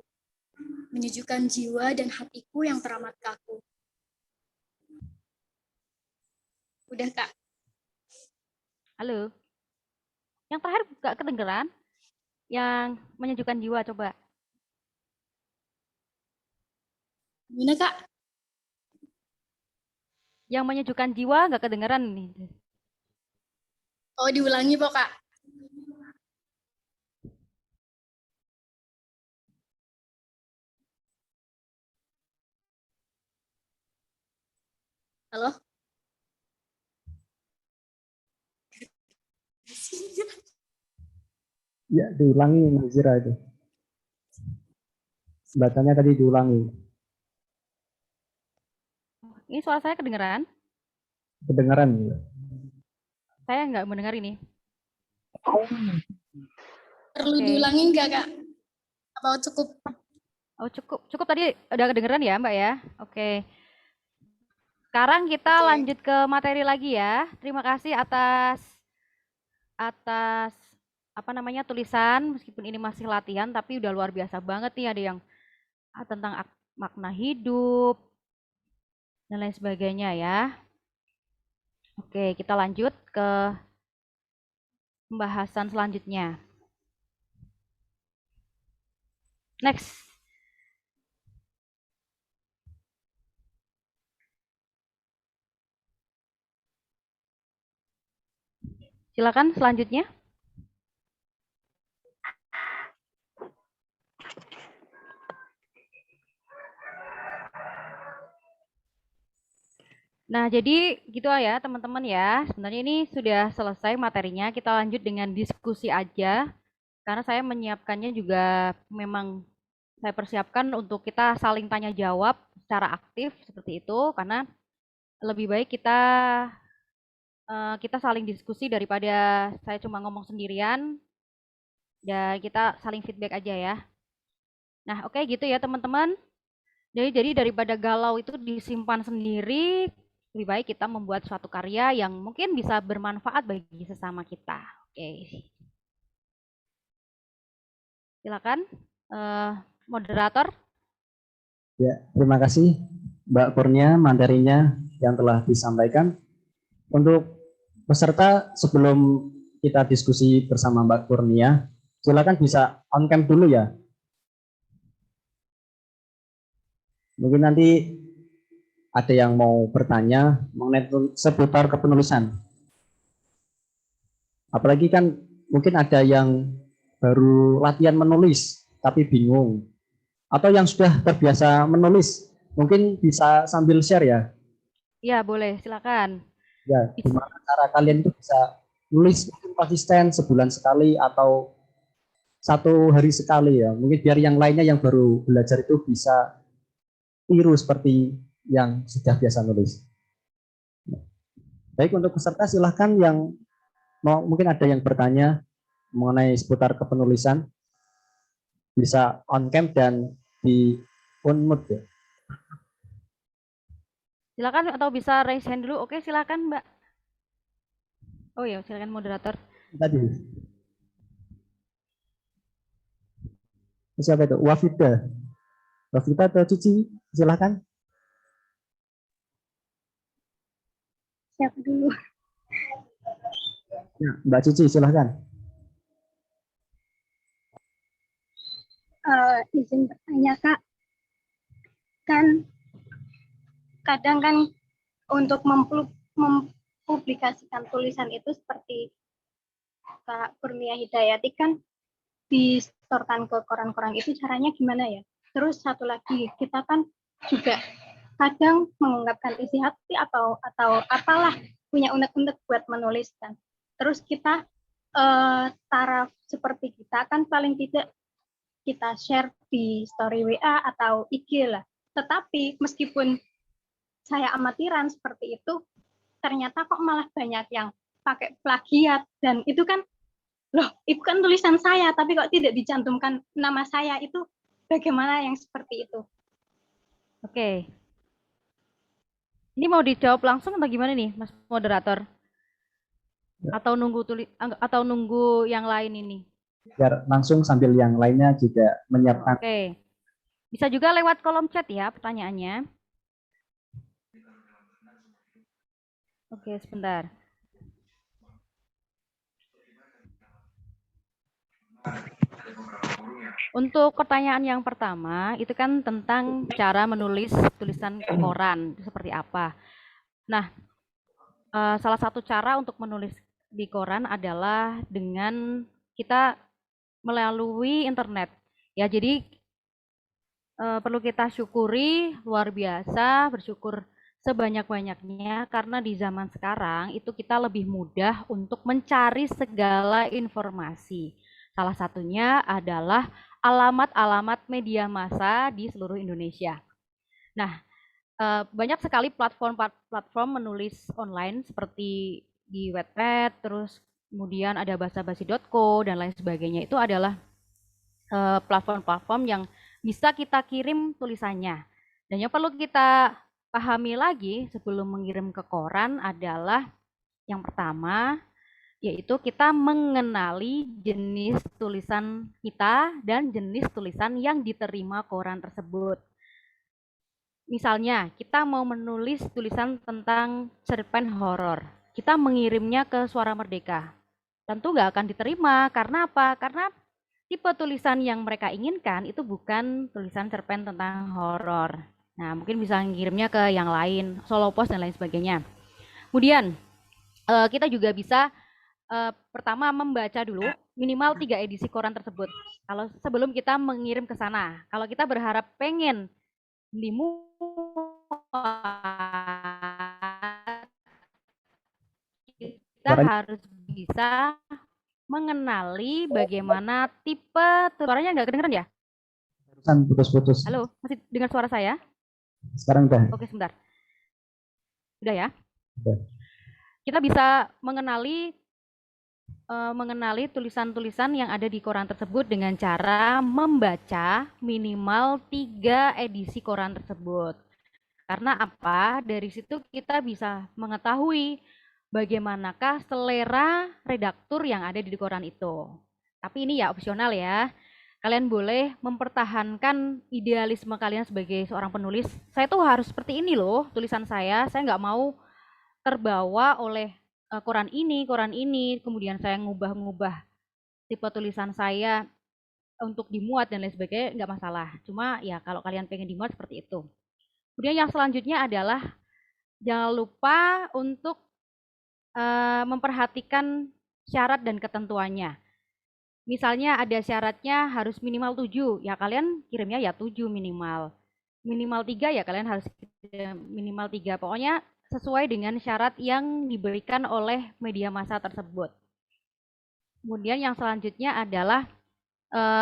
menyejukkan jiwa dan hatiku yang teramat kaku. Udah, Kak. Halo. Yang terakhir nggak kedengeran? Yang menyejukkan jiwa, coba. Gimana, Kak? Yang menyejukkan jiwa nggak kedengeran nih. Oh, diulangi, Pok, Kak. Halo? Ya, diulangi Nazira itu. Bacanya tadi diulangi. Ini suara saya kedengeran? Kedengaran. Saya nggak mendengar ini. Perlu Oke. diulangi nggak, Kak? Apa cukup? Oh, cukup tadi udah kedengeran ya, Mbak ya? Oke. Sekarang kita Oke. lanjut ke materi lagi ya. Terima kasih atas apa namanya tulisan, meskipun ini masih latihan tapi udah luar biasa banget nih, ada yang tentang makna hidup dan lain sebagainya ya. Oke, kita lanjut ke pembahasan selanjutnya. Next. Silakan selanjutnya. Nah, jadi gitu ya teman-teman ya. Sebenarnya ini sudah selesai materinya. Kita lanjut dengan diskusi aja. Karena saya menyiapkannya juga memang saya persiapkan untuk kita saling tanya jawab secara aktif seperti itu. Karena lebih baik kita saling diskusi daripada saya cuma ngomong sendirian. Dan kita saling feedback aja ya. Nah, oke gitu ya teman-teman. Jadi daripada galau itu disimpan sendiri, lebih baik kita membuat suatu karya yang mungkin bisa bermanfaat bagi sesama kita. Oke. Silakan, moderator. Ya, terima kasih Mbak Kurnia materinya yang telah disampaikan. Untuk peserta sebelum kita diskusi bersama Mbak Kurnia, silakan bisa on cam dulu ya. Mungkin nanti ada yang mau bertanya mengenai seputar kepenulisan. Apalagi kan mungkin ada yang baru latihan menulis tapi bingung. Atau yang sudah terbiasa menulis, mungkin bisa sambil share ya. Ya, boleh, silakan. Ya, gimana cara kalian itu bisa nulis konsisten sebulan sekali atau 1 hari sekali ya. Mungkin biar yang lainnya yang baru belajar itu bisa tiru seperti yang sudah biasa nulis. Baik, untuk peserta silahkan yang mungkin ada yang bertanya mengenai seputar kepenulisan, bisa on cam dan di unmute ya. Silakan atau bisa raise hand dulu. Oke, silakan Mbak. Oh ya, silakan moderator. Tadi. Siapa itu? Wafida. Wafida atau Cici? Silakan. Siapa dulu? Ya, Mbak Cici, silakan. izin bertanya Kak, kan kadang kan untuk mempublikasikan tulisan itu seperti Kak Kurnia Hidayati kan disetorkan ke koran-koran itu caranya gimana ya? Terus satu lagi, kita kan juga kadang mengungkapkan isi hati atau apalah, punya unek-unek buat menuliskan. Terus kita taraf seperti kita kan paling tidak kita share di story WA atau IG lah. Tetapi meskipun saya amatiran seperti itu, ternyata kok malah banyak yang pakai plagiat, dan itu kan, loh, itu kan tulisan saya, tapi kok tidak dicantumkan nama saya, itu bagaimana yang seperti itu? Oke. Ini mau dijawab langsung atau gimana nih, Mas moderator? Atau nunggu yang lain ini? Biar langsung sambil yang lainnya juga menyiapkan. Oke. Bisa juga lewat kolom chat ya pertanyaannya. Oke, sebentar. Untuk pertanyaan yang pertama, itu kan tentang cara menulis tulisan koran, itu seperti apa. Nah, salah satu cara untuk menulis di koran adalah dengan kita melalui internet. Ya, jadi perlu kita syukuri, luar biasa, bersyukur sebanyak-banyaknya karena di zaman sekarang itu kita lebih mudah untuk mencari segala informasi. Salah satunya adalah alamat-alamat media massa di seluruh Indonesia. Nah, banyak sekali platform menulis online seperti di Wattpad, terus kemudian ada basabasi.co dan lain sebagainya. Itu adalah platform-platform yang bisa kita kirim tulisannya. Dan yang perlu kita pahami lagi sebelum mengirim ke koran adalah yang pertama, yaitu kita mengenali jenis tulisan kita dan jenis tulisan yang diterima koran tersebut. Misalnya, kita mau menulis tulisan tentang cerpen horor. Kita mengirimnya ke Suara Merdeka. Tentu nggak akan diterima. Karena apa? Karena tipe tulisan yang mereka inginkan itu bukan tulisan cerpen tentang horor. Nah, mungkin bisa ngirimnya ke yang lain, Solo Post dan lain sebagainya. Kemudian, kita juga bisa pertama membaca dulu minimal 3 edisi koran tersebut. Kalau sebelum kita mengirim ke sana. Kalau kita berharap pengen kita harus bisa mengenali bagaimana tipe suaranya nggak kedengeran ya? Barusan putus-putus. Halo, masih dengar suara saya? Sekarang udah. Oke, sebentar. Udah ya? Udah. Kita bisa mengenali tulisan-tulisan yang ada di koran tersebut dengan cara membaca minimal 3 edisi koran tersebut. Karena apa? Dari situ kita bisa mengetahui bagaimanakah selera redaktur yang ada di koran itu. Tapi ini ya opsional ya. Kalian boleh mempertahankan idealisme kalian sebagai seorang penulis. Saya tuh harus seperti ini loh tulisan saya nggak mau terbawa oleh koran ini, kemudian saya ngubah-ngubah tipe tulisan saya untuk dimuat dan lain sebagainya, nggak masalah. Cuma ya kalau kalian pengen dimuat seperti itu. Kemudian yang selanjutnya adalah jangan lupa untuk memperhatikan syarat dan ketentuannya. Misalnya ada syaratnya harus minimal 7, ya kalian kirimnya ya 7 minimal. Minimal 3 ya kalian harus minimal 3. Pokoknya sesuai dengan syarat yang diberikan oleh media massa tersebut. Kemudian yang selanjutnya adalah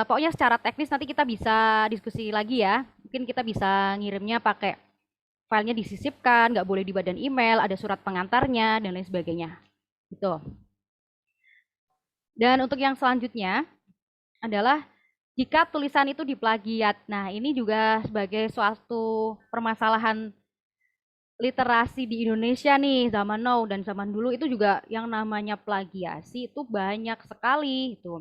pokoknya secara teknis nanti kita bisa diskusi lagi ya. Mungkin kita bisa ngirimnya pakai filenya disisipkan, nggak boleh di badan email, ada surat pengantarnya dan lain sebagainya. Gitu. Dan untuk yang selanjutnya adalah jika tulisan itu diplagiat. Nah, ini juga sebagai suatu permasalahan literasi di Indonesia nih, zaman now dan zaman dulu itu juga yang namanya plagiasi itu banyak sekali itu.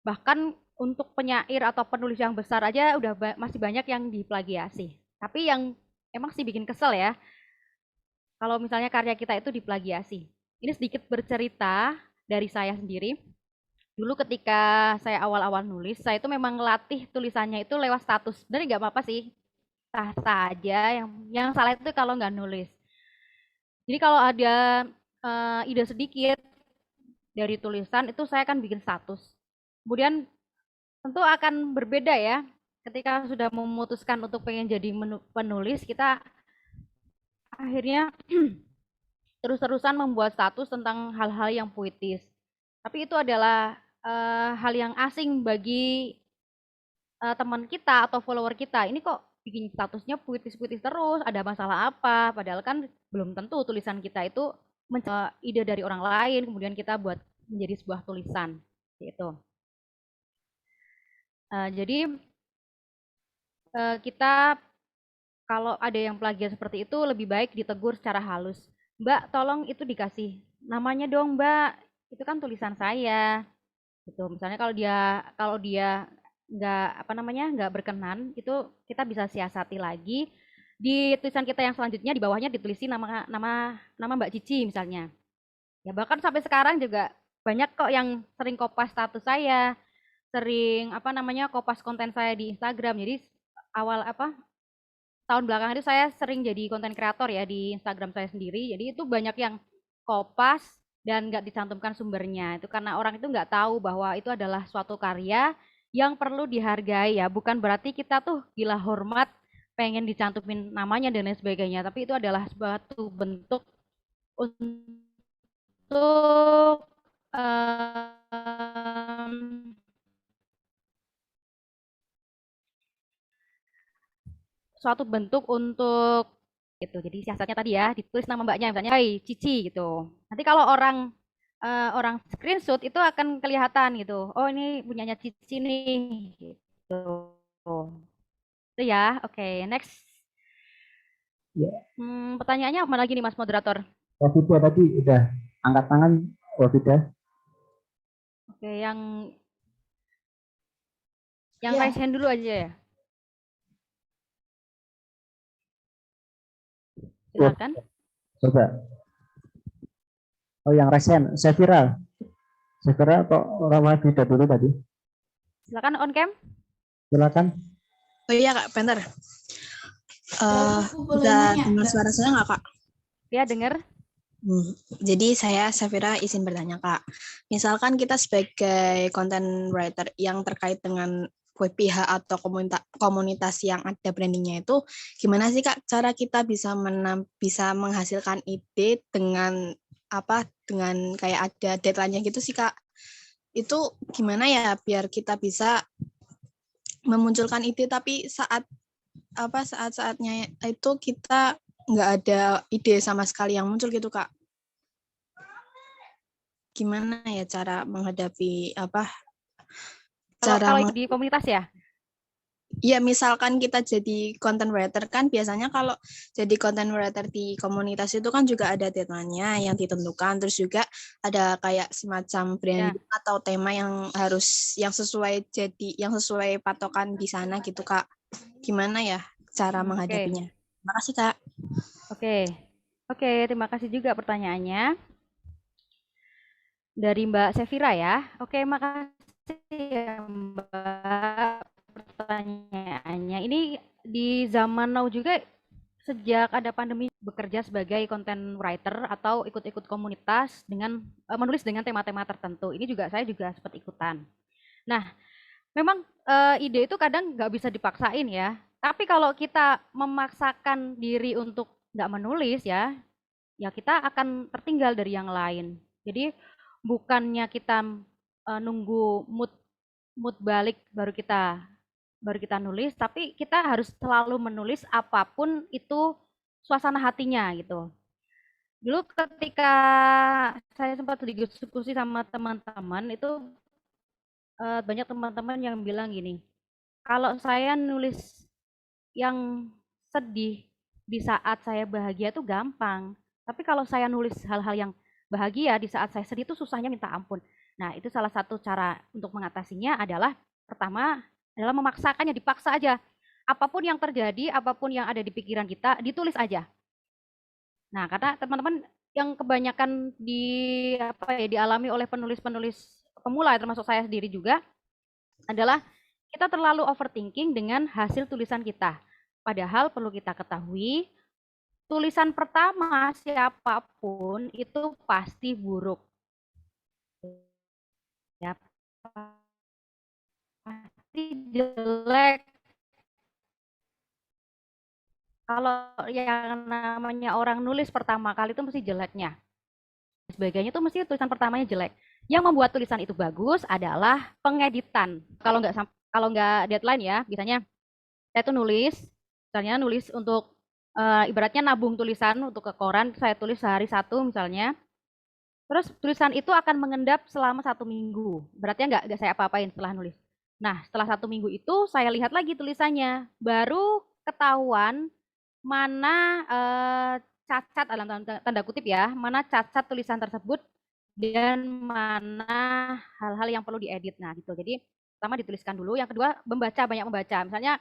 Bahkan untuk penyair atau penulis yang besar aja udah masih banyak yang diplagiasi. Tapi yang emang sih bikin kesel ya, kalau misalnya karya kita itu diplagiasi. Ini sedikit bercerita dari saya sendiri. dulu ketika saya awal-awal nulis, saya itu memang ngelatih tulisannya itu lewat status. Sebenarnya nggak apa-apa sih, sah-sah aja. Yang salah itu kalau nggak nulis. Jadi kalau ada ide sedikit dari tulisan itu saya akan bikin status. Kemudian tentu akan berbeda ya. Ketika sudah memutuskan untuk pengen jadi penulis, kita akhirnya terus-terusan membuat status tentang hal-hal yang puitis. Tapi itu adalah hal yang asing bagi teman kita atau follower kita. Ini kok bikin statusnya puitis-puitis terus, ada masalah apa? Padahal kan belum tentu tulisan kita itu ide dari orang lain, kemudian kita buat menjadi sebuah tulisan. Gitu. Jadi kita kalau ada yang plagiat seperti itu lebih baik ditegur secara halus. Mbak, tolong itu dikasih namanya dong, Mbak. Itu kan tulisan saya. Gitu. Misalnya kalau dia nggak berkenan, itu kita bisa siasati lagi di tulisan kita yang selanjutnya di bawahnya ditulisin nama Mbak Cici misalnya. Ya bahkan sampai sekarang juga banyak kok yang sering kopas status saya, sering kopas konten saya di Instagram. Jadi tahun belakangan itu saya sering jadi konten kreator ya di Instagram saya sendiri. Jadi itu banyak yang kopas dan nggak dicantumkan sumbernya. Itu karena orang itu nggak tahu bahwa itu adalah suatu karya yang perlu dihargai ya. Bukan berarti kita tuh gila hormat pengen dicantumin namanya dan lain sebagainya. Tapi itu adalah suatu bentuk untuk suatu bentuk untuk gitu. Jadi siasatnya tadi ya ditulis nama mbaknya misalnya, "Hai Cici" gitu. Nanti kalau orang screenshot itu akan kelihatan gitu. Oh ini punyanya Cici nih gitu. Itu ya. Oke, next. Ya. Pertanyaannya apa lagi nih Mas Moderator? Wafida tadi udah angkat tangan, Wafida. Oke, yang raise hand dulu aja ya. Silakan. Coba. Oh, yang raise hand, Sefira kok orang Wafida dulu tadi. Silakan on cam. Silakan. Oh iya Kak, bentar. Bisa dengar suara saya nggak Kak? Ya, dengar. Jadi saya Safira izin bertanya Kak. Misalkan kita sebagai content writer yang terkait dengan PH atau komunitas yang ada brandingnya itu, gimana sih Kak cara kita bisa menghasilkan ide dengan dengan kayak ada deadline-nya gitu sih Kak? Itu gimana ya biar kita bisa memunculkan ide tapi saat-saatnya itu kita nggak ada ide sama sekali yang muncul gitu Kak. Gimana ya cara menghadapi kalau di komunitas ya? Ya misalkan kita jadi content writer kan biasanya kalau jadi content writer di komunitas itu kan juga ada deadline-nya yang ditentukan, terus juga ada kayak semacam branding atau tema yang sesuai patokan di sana gitu Kak. Gimana ya cara menghadapinya? Terima kasih Kak. Oke, terima kasih juga pertanyaannya dari Mbak Sefira ya. Oke, makasih ya Mbak pertanyaannya. Ini di zaman now juga sejak ada pandemi bekerja sebagai content writer atau ikut-ikut komunitas dengan menulis dengan tema-tema tertentu. Ini juga saya juga sempat ikutan. Nah, memang ide itu kadang nggak bisa dipaksain ya. Tapi kalau kita memaksakan diri untuk nggak menulis ya kita akan tertinggal dari yang lain. Jadi bukannya kita nunggu mood balik baru kita nulis, tapi kita harus selalu menulis apapun itu suasana hatinya gitu. Dulu ketika saya sempat diskusi sama teman-teman itu banyak teman-teman yang bilang gini, kalau saya nulis yang sedih di saat saya bahagia itu gampang, tapi kalau saya nulis hal-hal yang bahagia di saat saya sedih itu susahnya minta ampun. Nah, itu salah satu cara untuk mengatasinya adalah pertama adalah memaksakannya, dipaksa aja. Apapun yang terjadi, apapun yang ada di pikiran kita, ditulis aja. Nah, karena teman-teman yang kebanyakan dialami oleh penulis-penulis pemula, termasuk saya sendiri juga, adalah kita terlalu overthinking dengan hasil tulisan kita. Padahal perlu kita ketahui, tulisan pertama siapapun itu pasti buruk. Ya, pasti jelek. Kalau yang namanya orang nulis pertama kali itu mesti jeleknya. Sebagainya itu mesti tulisan pertamanya jelek. Yang membuat tulisan itu bagus adalah pengeditan. Kalau nggak deadline ya, biasanya saya tuh nulis, misalnya nulis untuk ibaratnya nabung tulisan untuk ke koran, saya tulis sehari satu misalnya. Terus tulisan itu akan mengendap selama 1 minggu. Berarti nggak saya apa-apain setelah nulis. Nah, setelah 1 minggu itu saya lihat lagi tulisannya, baru ketahuan mana cacat dalam tanda kutip ya, mana cacat tulisan tersebut dan mana hal-hal yang perlu diedit. Nah, gitu. Jadi pertama dituliskan dulu, yang kedua banyak membaca. Misalnya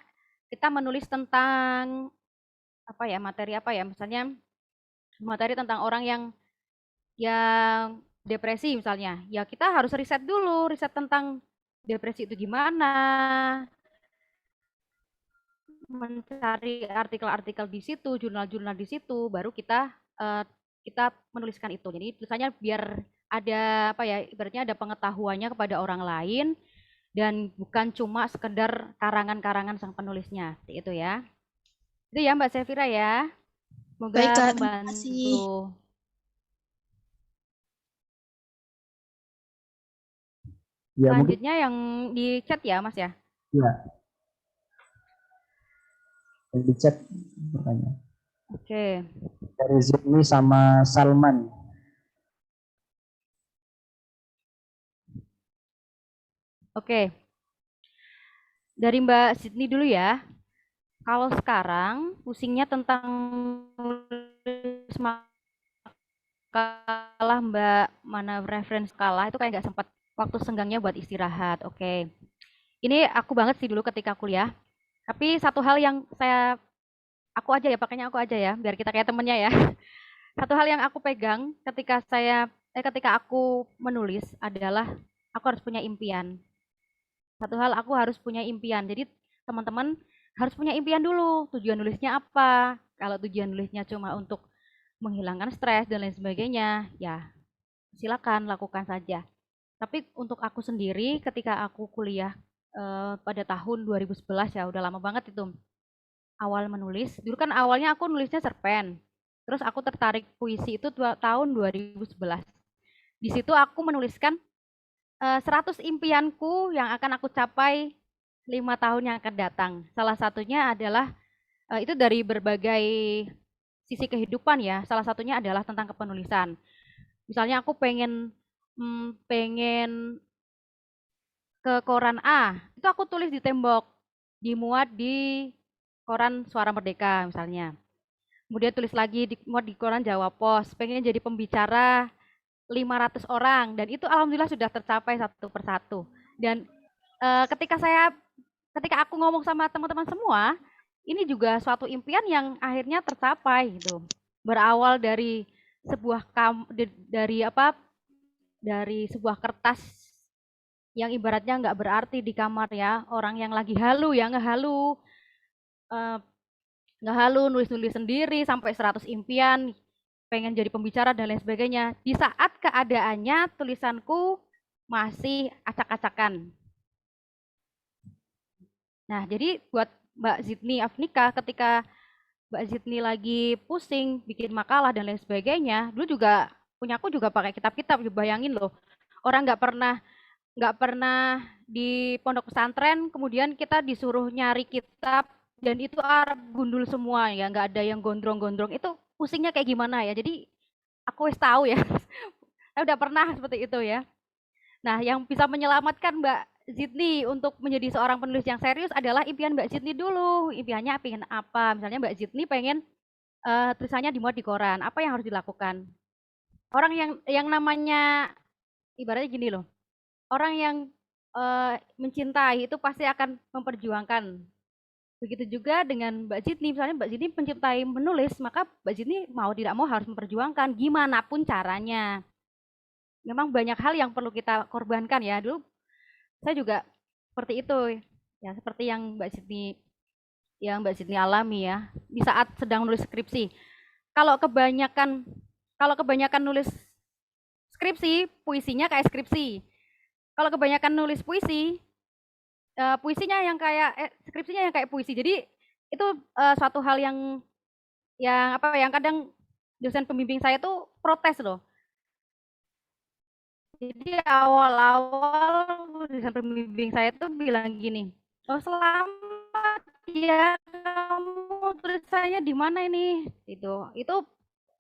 kita menulis tentang apa ya, materi apa ya? Misalnya materi tentang orang yang depresi misalnya. Ya kita harus riset dulu, riset tentang depresi itu gimana, mencari artikel-artikel di situ, jurnal-jurnal di situ, baru kita menuliskan itu. Jadi tulisannya biar ada apa ya, ibaratnya ada pengetahuannya kepada orang lain dan bukan cuma sekedar karangan-karangan sang penulisnya. Seperti itu ya. Itu ya Mbak Sefira ya. Semoga Baik, Kak, terima membantu. kasih. Ya, mungkin Selanjutnya yang di chat ya Mas ya. ya. Yang di chat pertanyaan. Oke. Dari Zidni sama Salman. Oke. Dari Mbak Sydney dulu ya. Kalau sekarang pusingnya tentang nulis makalah Mbak, mana referensi kalah itu kayak nggak sempat waktu senggangnya buat istirahat. Oke. Ini aku banget sih dulu ketika kuliah. Tapi satu hal yang aku aja ya, pakainya aku aja ya, biar kita kayak temennya ya. Satu hal yang aku pegang ketika aku menulis adalah aku harus punya impian. Satu hal aku harus punya impian. Jadi teman-teman harus punya impian dulu. Tujuan nulisnya apa? Kalau tujuan nulisnya cuma untuk menghilangkan stres dan lain sebagainya, ya silakan lakukan saja. Tapi untuk aku sendiri ketika aku kuliah pada tahun 2011 ya, udah lama banget itu. Awal menulis, dulu kan awalnya aku nulisnya cerpen. Terus aku tertarik puisi itu tahun 2011. Di situ aku menuliskan 100 impianku yang akan aku capai 5 tahun yang akan datang. Salah satunya adalah itu dari berbagai sisi kehidupan ya. Salah satunya adalah tentang kepenulisan. Misalnya aku pengen ke koran A, itu aku tulis di tembok, dimuat di koran Suara Merdeka misalnya. Kemudian tulis lagi dimuat di koran Jawa Pos, pengen jadi pembicara 500 orang, dan itu alhamdulillah sudah tercapai satu persatu. Dan ketika aku ngomong sama teman-teman semua, ini juga suatu impian yang akhirnya tercapai gitu. Berawal dari dari sebuah kertas yang ibaratnya nggak berarti di kamar ya, orang yang lagi halu ya, ngehalu nulis-nulis sendiri sampai 100 impian, pengen jadi pembicara dan lain sebagainya. Di saat keadaannya tulisanku masih acak-acakan. Nah, jadi buat Mbak Zidni Afnika, ketika Mbak Zidni lagi pusing bikin makalah dan lain sebagainya, dulu juga punyaku juga pakai kitab-kitab. Bayangin loh, orang nggak pernah di pondok pesantren, kemudian kita disuruh nyari kitab dan itu Arab gundul semua ya, nggak ada yang gondrong-gondrong. Itu pusingnya kayak gimana ya? Jadi aku wis tahu ya, saya udah pernah seperti itu ya. Nah, yang bisa menyelamatkan Mbak Zidni untuk menjadi seorang penulis yang serius adalah impian Mbak Zidni dulu. Impiannya pengen apa? Misalnya Mbak Zidni pengen tulisannya dimuat di koran. Apa yang harus dilakukan? Orang yang namanya ibaratnya gini loh. Orang yang mencintai itu pasti akan memperjuangkan. Begitu juga dengan Mbak Zidni, misalnya Mbak Zidni mencintai menulis, maka Mbak Zidni mau tidak mau harus memperjuangkan gimana pun caranya. memang banyak hal yang perlu kita korbankan ya. Dulu saya juga seperti itu ya, seperti yang Mbak Sydney alami ya di saat sedang nulis skripsi. Kalau kebanyakan nulis skripsi, puisinya kayak skripsi. Kalau kebanyakan nulis puisi, puisinya yang kayak skripsinya yang kayak puisi. Jadi itu suatu hal yang kadang dosen pembimbing saya tuh protes loh. Jadi awal-awal dosen pembimbing saya tuh bilang gini, oh selamat ya kamu tulisannya di mana ini? Itu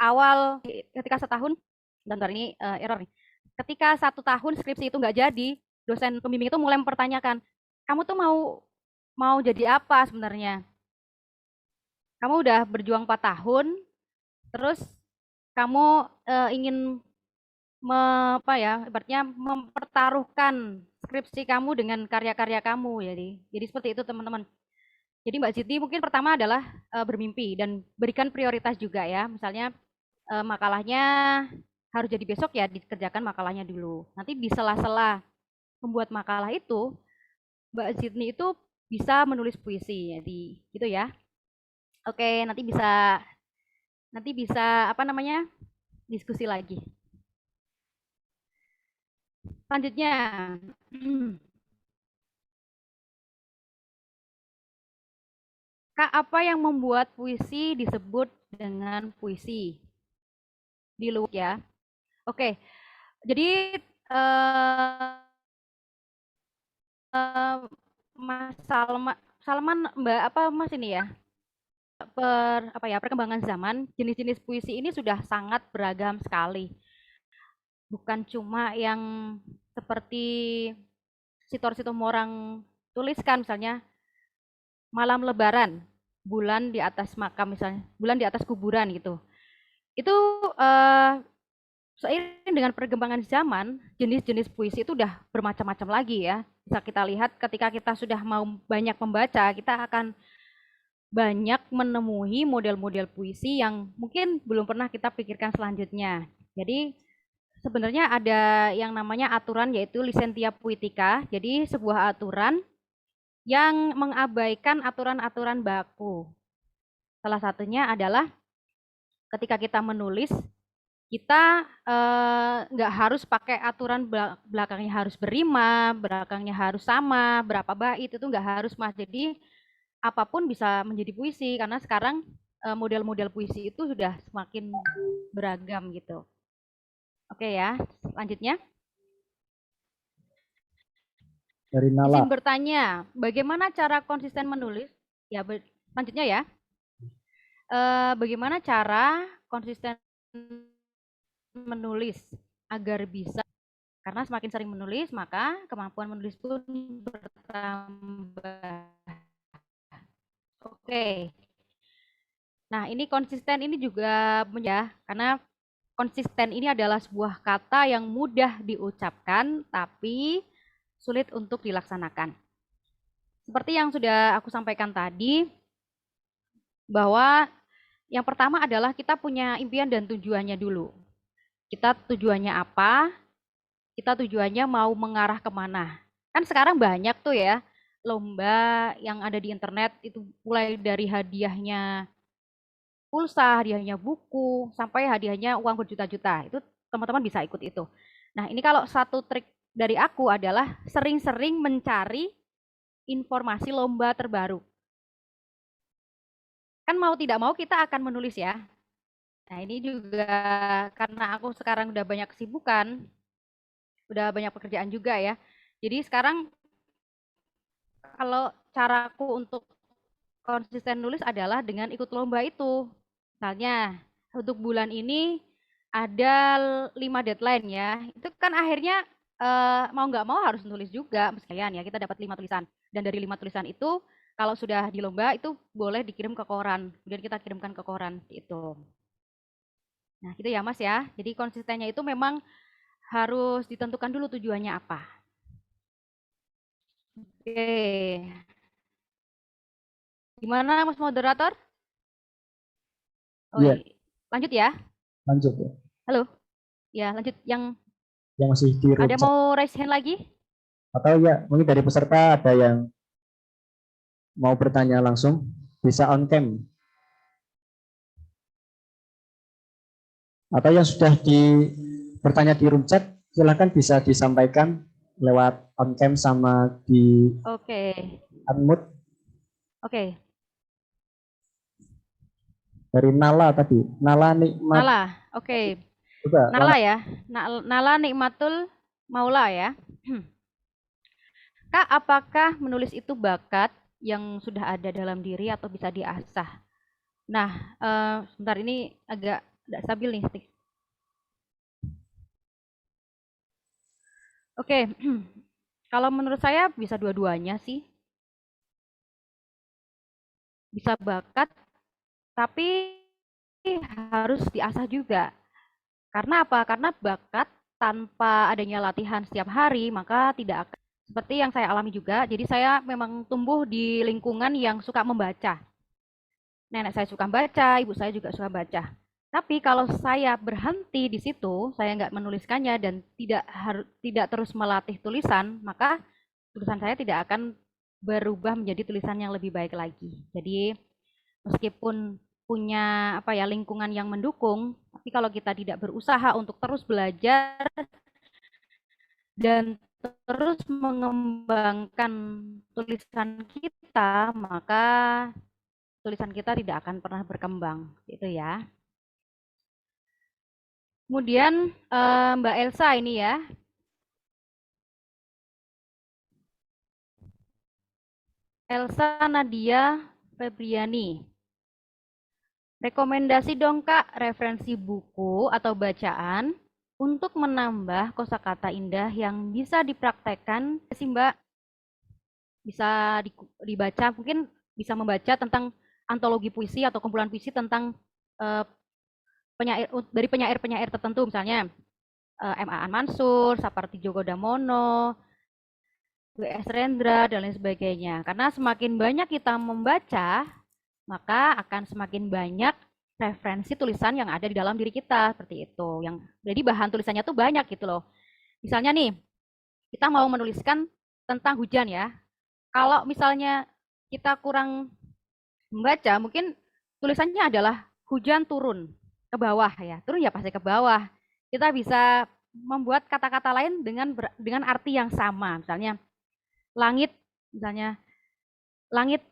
awal ketika setahun, bentar ini error nih. Ketika 1 tahun skripsi itu nggak jadi, dosen pembimbing itu mulai mempertanyakan, kamu tuh mau jadi apa sebenarnya? Kamu udah berjuang 4 tahun, terus kamu ingin ibaratnya mempertaruhkan skripsi kamu dengan karya-karya kamu. Jadi seperti itu teman-teman. Jadi Mbak Siti mungkin pertama adalah bermimpi dan berikan prioritas juga ya. Misalnya makalahnya harus jadi besok ya, dikerjakan makalahnya dulu. Nanti di sela-sela membuat makalah itu, Mbak Sydney itu bisa menulis puisi. Jadi gitu ya. Oke, nanti bisa diskusi lagi. Selanjutnya, Kak, apa yang membuat puisi disebut dengan puisi? Di luar ya. Oke, jadi Mas Salman, Mbak Mas ini ya, perkembangan zaman, jenis-jenis puisi ini sudah sangat beragam sekali. Bukan cuma yang seperti Sitor Situmorang tuliskan, misalnya malam lebaran, bulan di atas makam misalnya, bulan di atas kuburan gitu. Itu seiring dengan perkembangan zaman, jenis-jenis puisi itu udah bermacam-macam lagi ya. Bisa kita lihat ketika kita sudah mau banyak membaca, kita akan banyak menemui model-model puisi yang mungkin belum pernah kita pikirkan selanjutnya. Jadi sebenarnya ada yang namanya aturan, yaitu licentia poetica. Jadi sebuah aturan yang mengabaikan aturan-aturan baku. Salah satunya adalah ketika kita menulis, kita nggak harus pakai aturan belakangnya harus berima, belakangnya harus sama, berapa bait, itu nggak harus Mas. Jadi apapun bisa menjadi puisi, karena sekarang model-model puisi itu sudah semakin beragam gitu. Oke ya, selanjutnya. Dari Nala. Izin bertanya, bagaimana cara konsisten menulis? Ya, selanjutnya ya. Bagaimana cara konsisten menulis agar bisa, karena semakin sering menulis maka kemampuan menulis pun bertambah. Oke. Nah, ini konsisten ini juga ya, karena konsisten ini adalah sebuah kata yang mudah diucapkan tapi sulit untuk dilaksanakan. Seperti yang sudah aku sampaikan tadi, bahwa yang pertama adalah kita punya impian dan tujuannya dulu. Kita tujuannya apa? Kita tujuannya mau mengarah kemana? Kan sekarang banyak tuh ya lomba yang ada di internet, itu mulai dari hadiahnya pulsa, hadiahnya buku, sampai hadiahnya uang berjuta-juta. Itu teman-teman bisa ikut itu. Nah, ini kalau satu trik dari aku adalah sering-sering mencari informasi lomba terbaru. Kan mau tidak mau kita akan menulis ya. Nah, ini juga karena aku sekarang udah banyak kesibukan, udah banyak pekerjaan juga ya. Jadi sekarang kalau caraku untuk konsisten nulis adalah dengan ikut lomba itu. Misalnya untuk bulan ini ada 5 deadline ya. Itu kan akhirnya mau nggak mau harus nulis juga sekalian ya. Kita dapat 5 tulisan. Dan dari 5 tulisan itu kalau sudah di lomba itu boleh dikirim ke koran. Kemudian kita kirimkan ke koran itu. Nah, gitu ya Mas ya. Jadi konsistennya itu memang harus ditentukan dulu tujuannya apa. Oke. Gimana Mas moderator? Oh, Iya. lanjut ya. Lanjut ya. Halo. Ya, lanjut yang yang masih di room Ada chat. mau raise hand lagi? Atau ya mungkin dari peserta ada yang mau bertanya langsung, bisa on cam. Atau yang sudah bertanya di room chat, silahkan bisa disampaikan lewat on cam sama di Oke. unmute. Oke. Dari Nala tadi, Nala Nikmat. Nala, oke. Coba, Nala ya, Nala Nikmatul Maula ya. Kak, apakah menulis itu bakat yang sudah ada dalam diri atau bisa diasah? Nah, sebentar ini agak tidak stabil nih. Oke, kalau menurut saya bisa dua-duanya sih. Bisa bakat, tapi harus diasah juga. Karena apa? Karena bakat tanpa adanya latihan setiap hari, maka tidak akan seperti yang saya alami juga. Jadi saya memang tumbuh di lingkungan yang suka membaca. Nenek saya suka baca, ibu saya juga suka baca. Tapi kalau saya berhenti di situ, saya nggak menuliskannya dan tidak terus melatih tulisan, maka tulisan saya tidak akan berubah menjadi tulisan yang lebih baik lagi. Jadi meskipun punya lingkungan yang mendukung, tapi kalau kita tidak berusaha untuk terus belajar dan terus mengembangkan tulisan kita, maka tulisan kita tidak akan pernah berkembang, gitu ya. Kemudian Mbak Elsa ini ya. Elsa Nadia Febriani. Rekomendasi dong Kak, referensi buku atau bacaan untuk menambah kosakata indah yang bisa dipraktekkan sih Mbak. Bisa dibaca, mungkin bisa membaca tentang antologi puisi atau kumpulan puisi tentang dari penyair-penyair tertentu, misalnya M. A. Mansur, Sapardi Djoko Damono, W.S. Rendra, dan lain sebagainya. Karena semakin banyak kita membaca, maka akan semakin banyak referensi tulisan yang ada di dalam diri kita, seperti itu. Jadi bahan tulisannya tuh banyak gitu loh. Misalnya nih, kita mau menuliskan tentang hujan ya. Kalau misalnya kita kurang membaca, mungkin tulisannya adalah hujan turun ke bawah ya. Turun ya pasti ke bawah. Kita bisa membuat kata-kata lain dengan arti yang sama. Misalnya langit, misalnya langit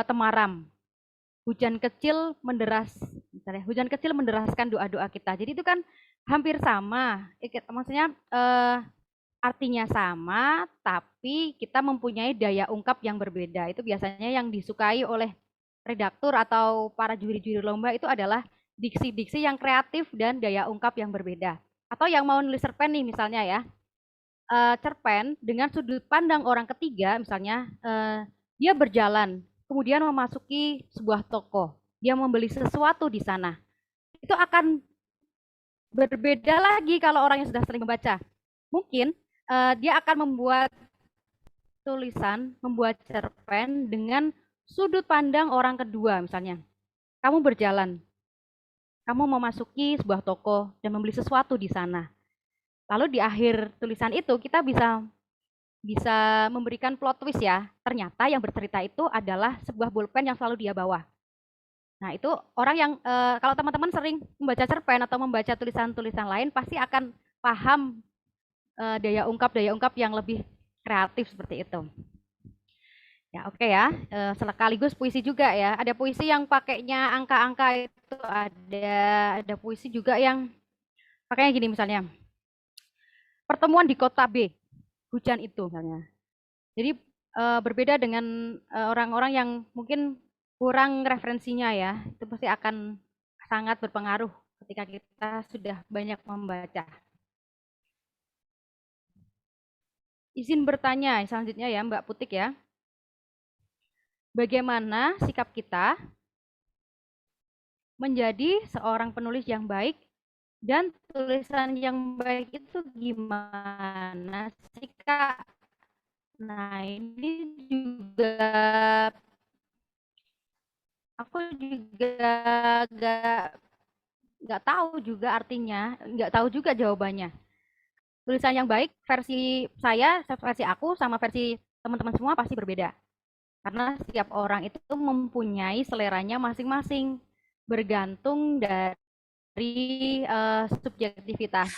temaram. Hujan kecil menderas, misalnya hujan kecil menderaskan doa-doa kita. Jadi itu kan hampir sama. Maksudnya artinya sama, tapi kita mempunyai daya ungkap yang berbeda. Itu biasanya yang disukai oleh redaktur atau para juri-juri lomba itu adalah diksi-diksi yang kreatif dan daya ungkap yang berbeda. Atau yang mau nulis cerpen nih misalnya ya, cerpen dengan sudut pandang orang ketiga, misalnya dia berjalan, kemudian memasuki sebuah toko, dia membeli sesuatu di sana. Itu akan berbeda lagi kalau orang yang sudah sering membaca. Mungkin dia akan membuat tulisan, membuat cerpen dengan sudut pandang orang kedua, misalnya. Kamu berjalan, kamu memasuki sebuah toko dan membeli sesuatu di sana. Lalu di akhir tulisan itu kita bisa memberikan plot twist ya. Ternyata yang bercerita itu adalah sebuah pulpen yang selalu dia bawa. Nah itu orang yang kalau teman-teman sering membaca cerpen atau membaca tulisan-tulisan lain pasti akan paham daya ungkap yang lebih kreatif seperti itu. Ya oke ya, sekaligus puisi juga ya. Ada puisi yang pakainya angka-angka itu ada puisi juga yang pakainya gini misalnya. Pertemuan di kota B, hujan itu misalnya. Jadi berbeda dengan orang-orang yang mungkin kurang referensinya ya, itu pasti akan sangat berpengaruh ketika kita sudah banyak membaca. Izin bertanya selanjutnya ya Mbak Putik ya. Bagaimana sikap kita menjadi seorang penulis yang baik dan tulisan yang baik itu gimana sih Kak? Nah ini juga aku juga nggak tahu juga artinya, nggak tahu juga jawabannya. tulisan yang baik versi saya, versi aku sama versi teman-teman semua pasti berbeda. Karena setiap orang itu mempunyai seleranya masing-masing, bergantung dari subjektivitas.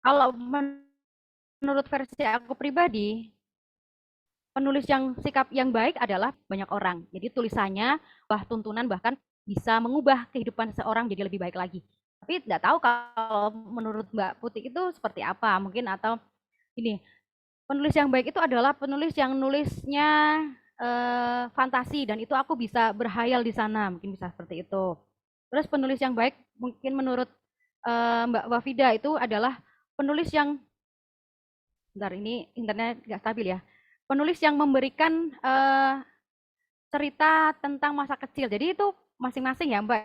Kalau menurut versi aku pribadi, penulis yang sikap yang baik adalah banyak orang. Jadi tulisannya, tuntunan bahkan bisa mengubah kehidupan seseorang jadi lebih baik lagi. Tapi tidak tahu kalau menurut Mbak Putih itu seperti apa, mungkin atau ini. Penulis yang baik itu adalah penulis yang nulisnya fantasi dan itu aku bisa berhayal di sana, mungkin bisa seperti itu. Terus penulis yang baik mungkin menurut Mbak Wafida itu adalah penulis yang, bentar ini internet nggak stabil ya, penulis yang memberikan cerita tentang masa kecil. Jadi itu masing-masing ya Mbak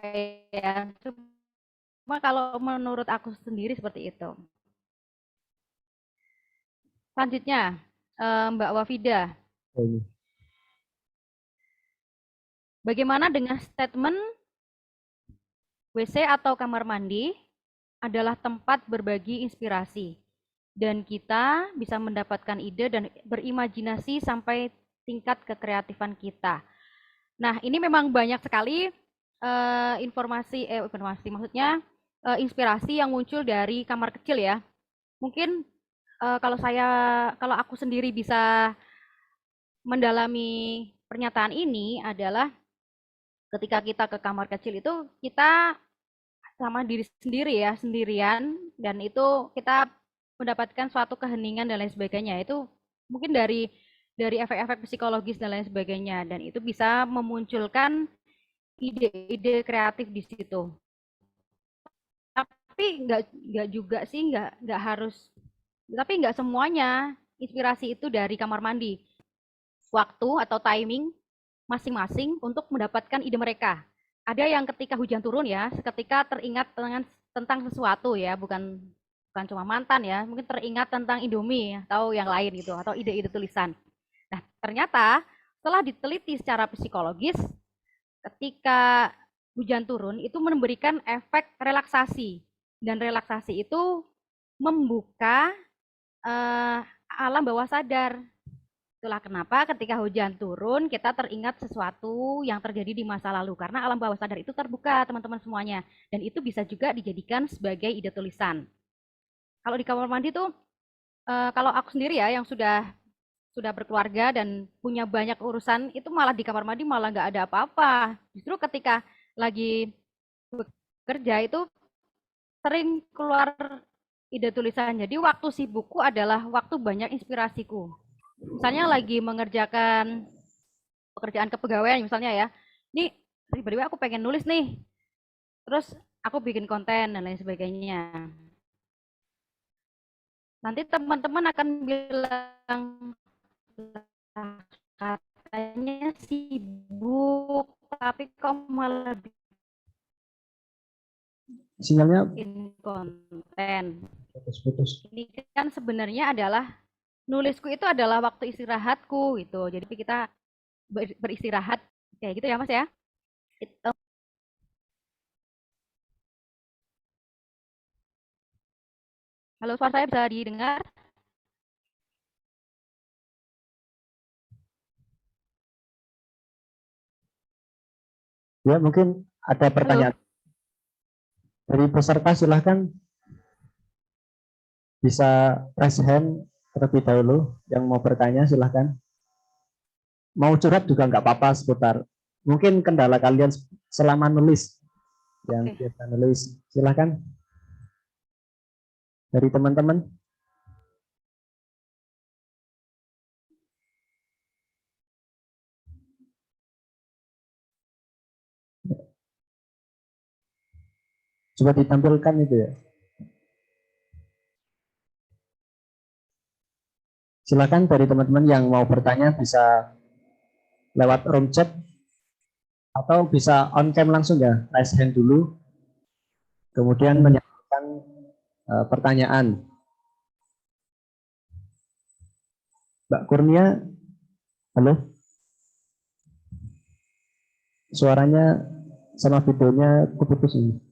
ya. Cuma kalau menurut aku sendiri seperti itu. Selanjutnya, Mbak Wafida. Bagaimana dengan statement WC atau kamar mandi adalah tempat berbagi inspirasi dan kita bisa mendapatkan ide dan berimajinasi sampai tingkat kekreatifan kita. Nah, ini memang banyak sekali informasi maksudnya inspirasi yang muncul dari kamar kecil ya. Mungkin kalau aku sendiri bisa mendalami pernyataan ini adalah ketika kita ke kamar kecil itu kita sama diri sendiri ya, sendirian, dan itu kita mendapatkan suatu keheningan dan lain sebagainya. Itu mungkin dari efek-efek psikologis dan lain sebagainya, dan itu bisa memunculkan ide-ide kreatif di situ. Tapi nggak juga sih, nggak harus, tapi nggak semuanya inspirasi itu dari kamar mandi. Waktu atau timing masing-masing untuk mendapatkan ide mereka. Ada yang ketika hujan turun ya, seketika teringat tentang sesuatu ya, bukan cuma mantan ya, mungkin teringat tentang Indomie atau yang lain gitu, atau ide-ide tulisan. Nah, ternyata setelah diteliti secara psikologis, ketika hujan turun itu memberikan efek relaksasi, dan relaksasi itu membuka alam bawah sadar. Itulah kenapa ketika hujan turun kita teringat sesuatu yang terjadi di masa lalu karena alam bawah sadar itu terbuka teman-teman semuanya, dan itu bisa juga dijadikan sebagai ide tulisan. Kalau di kamar mandi tuh kalau aku sendiri ya yang sudah berkeluarga dan punya banyak urusan, itu malah di kamar mandi malah nggak ada apa-apa. Justru ketika lagi bekerja itu sering keluar ide tulisan. Jadi waktu sibukku adalah waktu banyak inspirasiku. Misalnya lagi mengerjakan pekerjaan kepegawaian misalnya ya, ini tiba-tiba aku pengen nulis nih, terus aku bikin konten dan lain sebagainya. Nanti teman-teman akan bilang katanya sibuk, tapi kok malah Sinyalnya bikin konten. putus-putus. Ini kan sebenarnya adalah nulisku itu adalah waktu istirahatku gitu. Jadi kita beristirahat kayak gitu ya Mas ya. Gitu. Halo, suara saya bisa didengar? Ya, mungkin ada pertanyaan. Dari peserta silahkan bisa raise hand terlebih dahulu. Yang mau bertanya silahkan. Mau curhat juga nggak apa-apa seputar mungkin kendala kalian selama nulis. Yang biasa nulis silahkan. Dari teman-teman. Coba ditampilkan itu ya. Silakan dari teman-teman yang mau bertanya bisa lewat room chat atau bisa on cam langsung ya, raise hand dulu, kemudian menyampaikan pertanyaan. Mbak Kurnia, halo? Suaranya sama videonya keputus ini.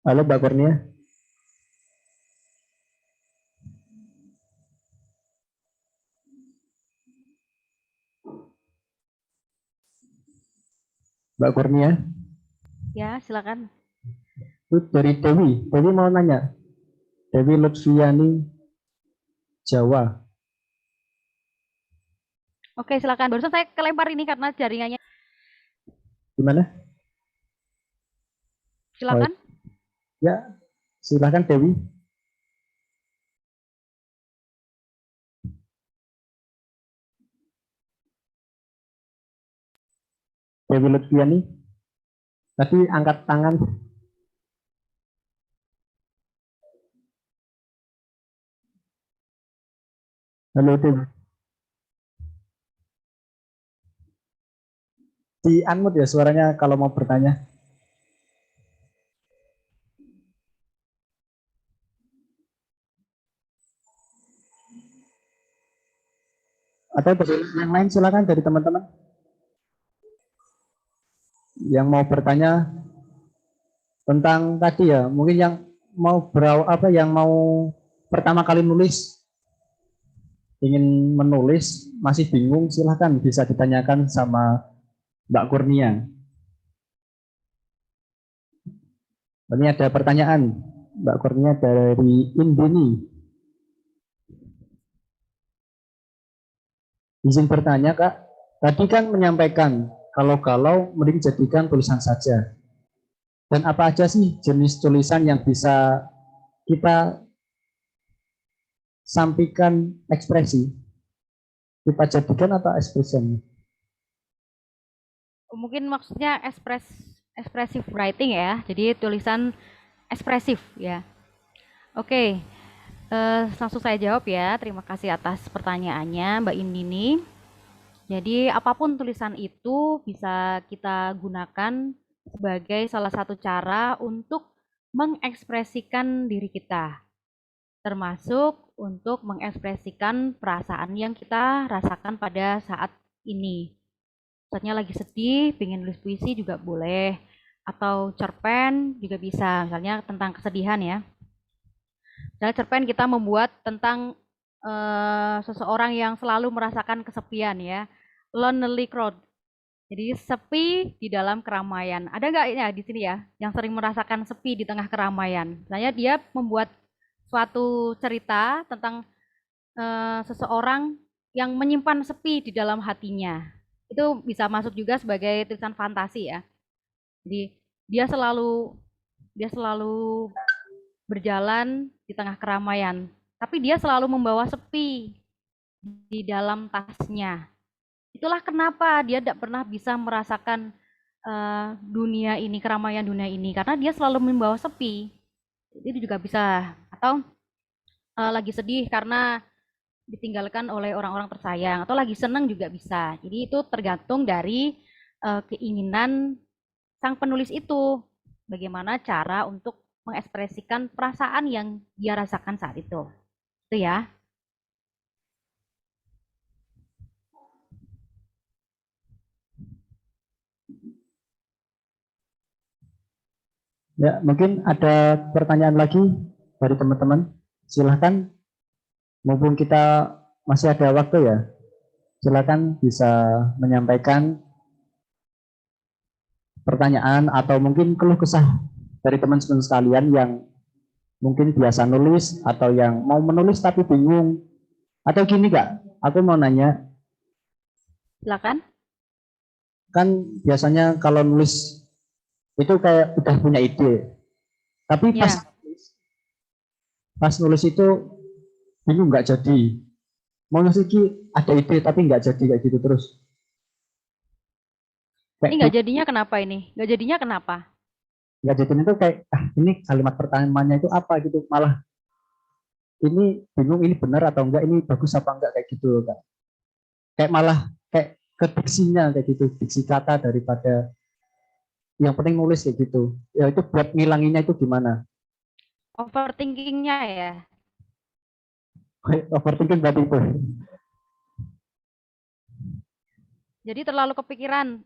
Halo Mbak Kurnia. Mbak Kurnia, Ya, silakan. itu dari Dewi. Dewi mau nanya. Dewi Lutfiani Jawa. Oke, silakan. Barusan saya kelempar ini karena jaringannya. Gimana? Silakan. Ya, silakan Dewi. Dewi Lutfiani. Tadi angkat tangan. Halo Dewi. Di unmute ya suaranya kalau mau bertanya. Atau dari yang lain silakan dari teman-teman. Yang mau bertanya tentang tadi ya, mungkin yang mau yang mau pertama kali nulis, ingin menulis, masih bingung, silahkan bisa ditanyakan sama Mbak Kurnia. Ini ada pertanyaan Mbak Kurnia dari Indini. Izin bertanya Kak, tadi kan menyampaikan kalau mending jadikan tulisan saja. Dan apa aja sih jenis tulisan yang bisa kita sampaikan ekspresi? Kita jadikan atau expression? Mungkin maksudnya expressive writing ya. Jadi tulisan ekspresif ya. Oke. Langsung saya jawab ya. Terima kasih atas pertanyaannya Mbak Indini. Jadi apapun tulisan itu bisa kita gunakan sebagai salah satu cara untuk mengekspresikan diri kita, termasuk untuk mengekspresikan perasaan yang kita rasakan pada saat ini. Misalnya lagi sedih, pengen nulis puisi juga boleh, atau cerpen juga bisa, misalnya tentang kesedihan ya. Misalnya cerpen kita membuat tentang seseorang yang selalu merasakan kesepian ya, lonely crowd. Jadi sepi di dalam keramaian. Ada nggak ya di sini ya yang sering merasakan sepi di tengah keramaian? Misalnya dia membuat suatu cerita tentang seseorang yang menyimpan sepi di dalam hatinya. Itu bisa masuk juga sebagai tulisan fantasi ya. Jadi dia selalu berjalan di tengah keramaian, tapi dia selalu membawa sepi di dalam tasnya. Itulah kenapa dia tidak pernah bisa merasakan dunia ini, keramaian dunia ini, karena dia selalu membawa sepi. Itu juga bisa. Atau lagi sedih karena ditinggalkan oleh orang-orang tersayang, atau lagi senang juga bisa. Jadi itu tergantung dari keinginan sang penulis itu, bagaimana cara untuk mengekspresikan perasaan yang dia rasakan saat itu. Itu ya. Ya, mungkin ada pertanyaan lagi dari teman-teman. Silahkan, mumpung kita masih ada waktu ya, silakan bisa menyampaikan pertanyaan atau mungkin keluh kesah dari teman-teman sekalian yang mungkin biasa nulis atau yang mau menulis tapi bingung. Atau gini Kak, aku mau nanya, Silakan. kan biasanya kalau nulis itu kayak udah punya ide, tapi Ya. pas nulis itu bingung nggak jadi. Mau nulis iki ada ide tapi nggak jadi kayak gitu terus. Ini nggak jadinya kenapa ini? Nggak jadinya kenapa? Nggak jadi itu kayak ini kalimat pertamanya itu apa gitu, malah ini bingung ini benar atau enggak, ini bagus apa enggak kayak gitu Kak. Kayak malah kayak ke diksinya kayak gitu, diksi kata daripada yang penting nulis kayak gitu. Ya itu buat ngilanginnya itu gimana? Overthinkingnya ya. Overthinking berarti itu. Jadi terlalu kepikiran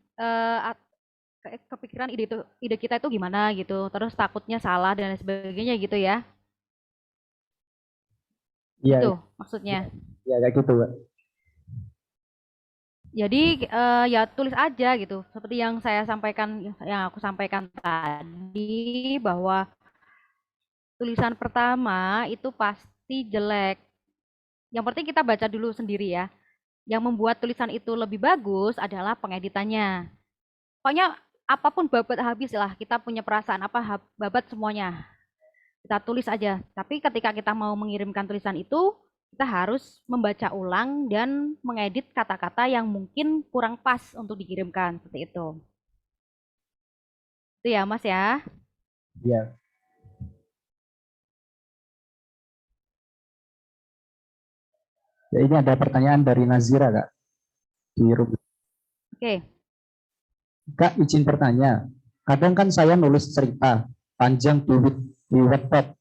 kepikiran ide kita itu gimana gitu, terus takutnya salah dan lain sebagainya gitu ya. Iya, Gitu maksudnya. iya kayak gitu, Kak. Jadi ya tulis aja gitu. Seperti yang saya sampaikan, yang aku sampaikan tadi, bahwa tulisan pertama itu pasti jelek. Yang penting kita baca dulu sendiri ya. Yang membuat tulisan itu lebih bagus adalah pengeditannya. Pokoknya apapun babat habis lah, kita punya perasaan apa babat semuanya. Kita tulis aja. Tapi ketika kita mau mengirimkan tulisan itu, kita harus membaca ulang dan mengedit kata-kata yang mungkin kurang pas untuk dikirimkan seperti itu. Itu ya, Mas ya. Iya. Ya, ini ada pertanyaan dari Nazira, Kak. Di room. Oke. Kak, izin bertanya. Kadang kan saya nulis cerita panjang di Wattpad.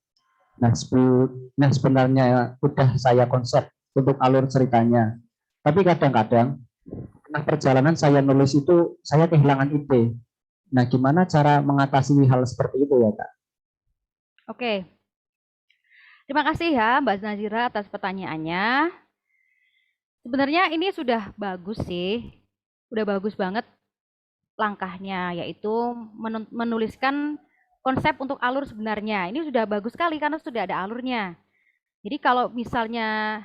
Nah, sebenarnya udah saya konsep untuk alur ceritanya. Tapi kadang-kadang tengah perjalanan saya nulis itu saya kehilangan ide. Nah, gimana cara mengatasi hal seperti itu ya, Kak? Oke. Terima kasih ya Mbak Nazira atas pertanyaannya. Sebenarnya ini sudah bagus sih. Udah bagus banget langkahnya, yaitu menuliskan konsep untuk alur sebenarnya. Ini sudah bagus sekali karena sudah ada alurnya. Jadi kalau misalnya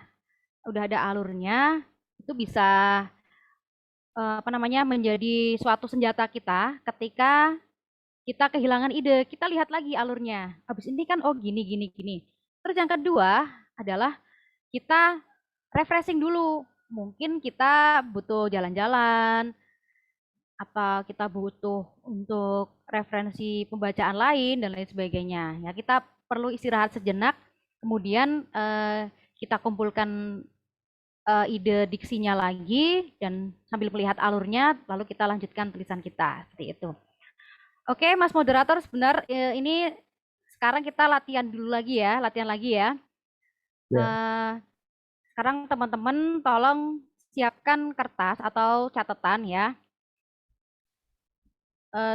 udah ada alurnya, itu bisa apa namanya, menjadi suatu senjata kita ketika kita kehilangan ide. Kita lihat lagi alurnya. Habis ini kan oh gini gini gini. Terus yang kedua adalah kita refreshing dulu. Mungkin kita butuh jalan-jalan, atau kita butuh untuk referensi pembacaan lain dan lain sebagainya. Ya, kita perlu istirahat sejenak, kemudian kita kumpulkan ide diksinya lagi dan sambil melihat alurnya, lalu kita lanjutkan tulisan kita seperti itu. Oke, Mas Moderator, sebentar ini sekarang kita latihan dulu lagi ya, latihan lagi ya. Sekarang teman-teman tolong siapkan kertas atau catatan ya.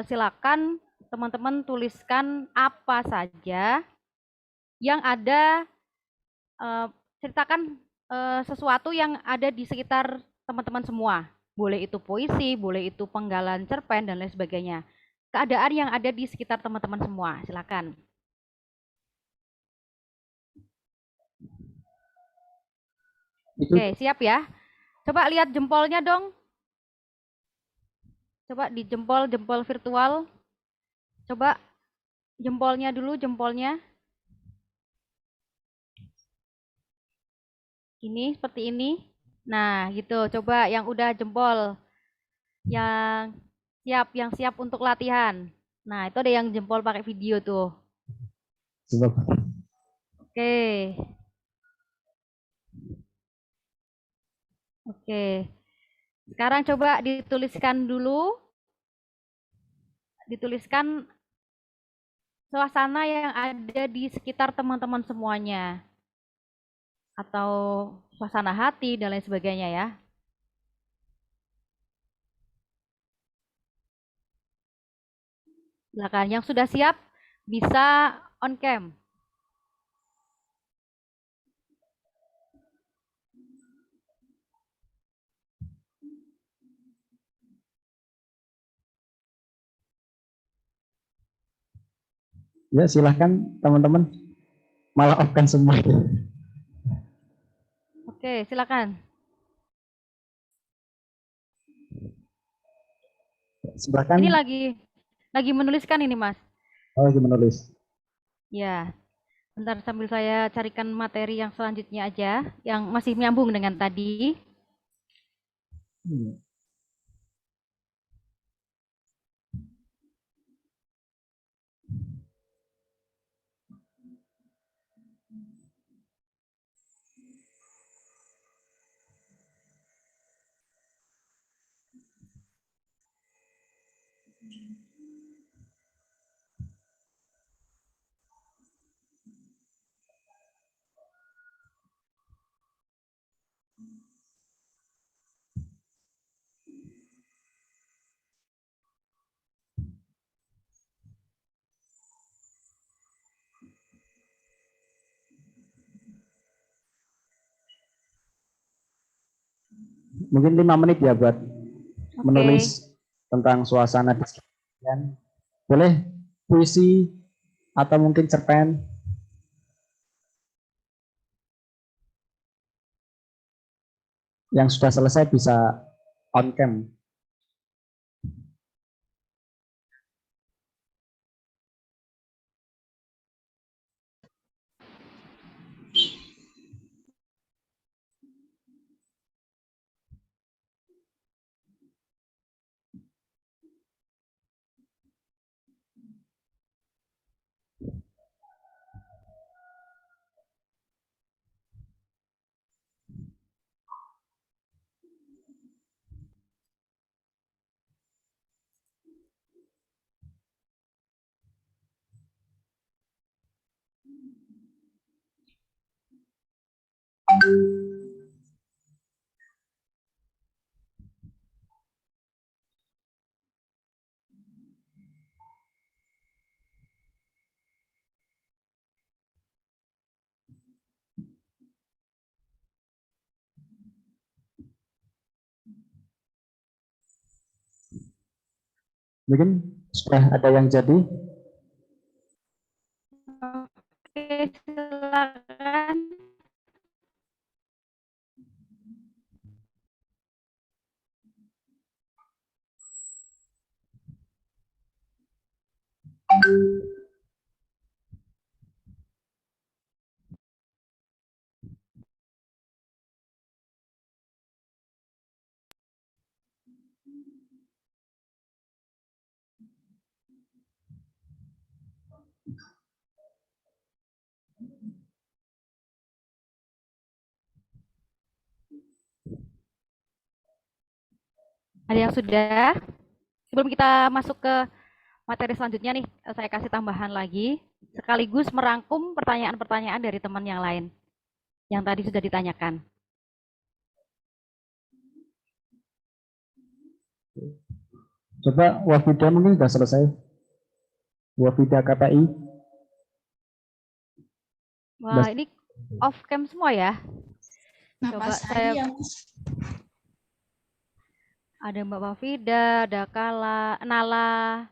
Silakan teman-teman tuliskan apa saja yang ada, ceritakan sesuatu yang ada di sekitar teman-teman semua. Boleh itu puisi, boleh itu penggalan cerpen, dan lain sebagainya. Keadaan yang ada di sekitar teman-teman semua, silakan. Oke, siap ya. Coba lihat jempolnya dong. Coba di jempol virtual. Coba jempolnya dulu, jempolnya. Ini seperti ini. Nah, gitu. Coba yang udah jempol, yang siap untuk latihan. Nah, itu ada yang jempol pakai video tuh. Oke. Oke. Sekarang coba dituliskan dulu. Dituliskan suasana yang ada di sekitar teman-teman semuanya. Atau suasana hati dan lain sebagainya ya. Silakan, yang sudah siap bisa on cam. Ya, silahkan teman-teman. Malah off kan semua. Oke, silakan. Silahkan. Ini lagi menuliskan ini, Mas. Oh, lagi menulis. Ya. Bentar sambil saya carikan materi yang selanjutnya aja, yang masih menyambung dengan tadi. mungkin 5 menit ya buat Oke. menulis tentang suasana di sekalian. Boleh puisi atau mungkin cerpen. Yang sudah selesai bisa on cam. Mungkin sudah ada yang jadi. Oke, silakan. Ada yang sudah? Sebelum kita masuk ke materi selanjutnya nih, saya kasih tambahan lagi, sekaligus merangkum pertanyaan-pertanyaan dari teman yang lain, yang tadi sudah ditanyakan. Coba Wafida mungkin sudah selesai. Wafida KPI. Wah, ini off cam semua ya? Coba Napas saya saya ada Mbak Wafida, ada Nala,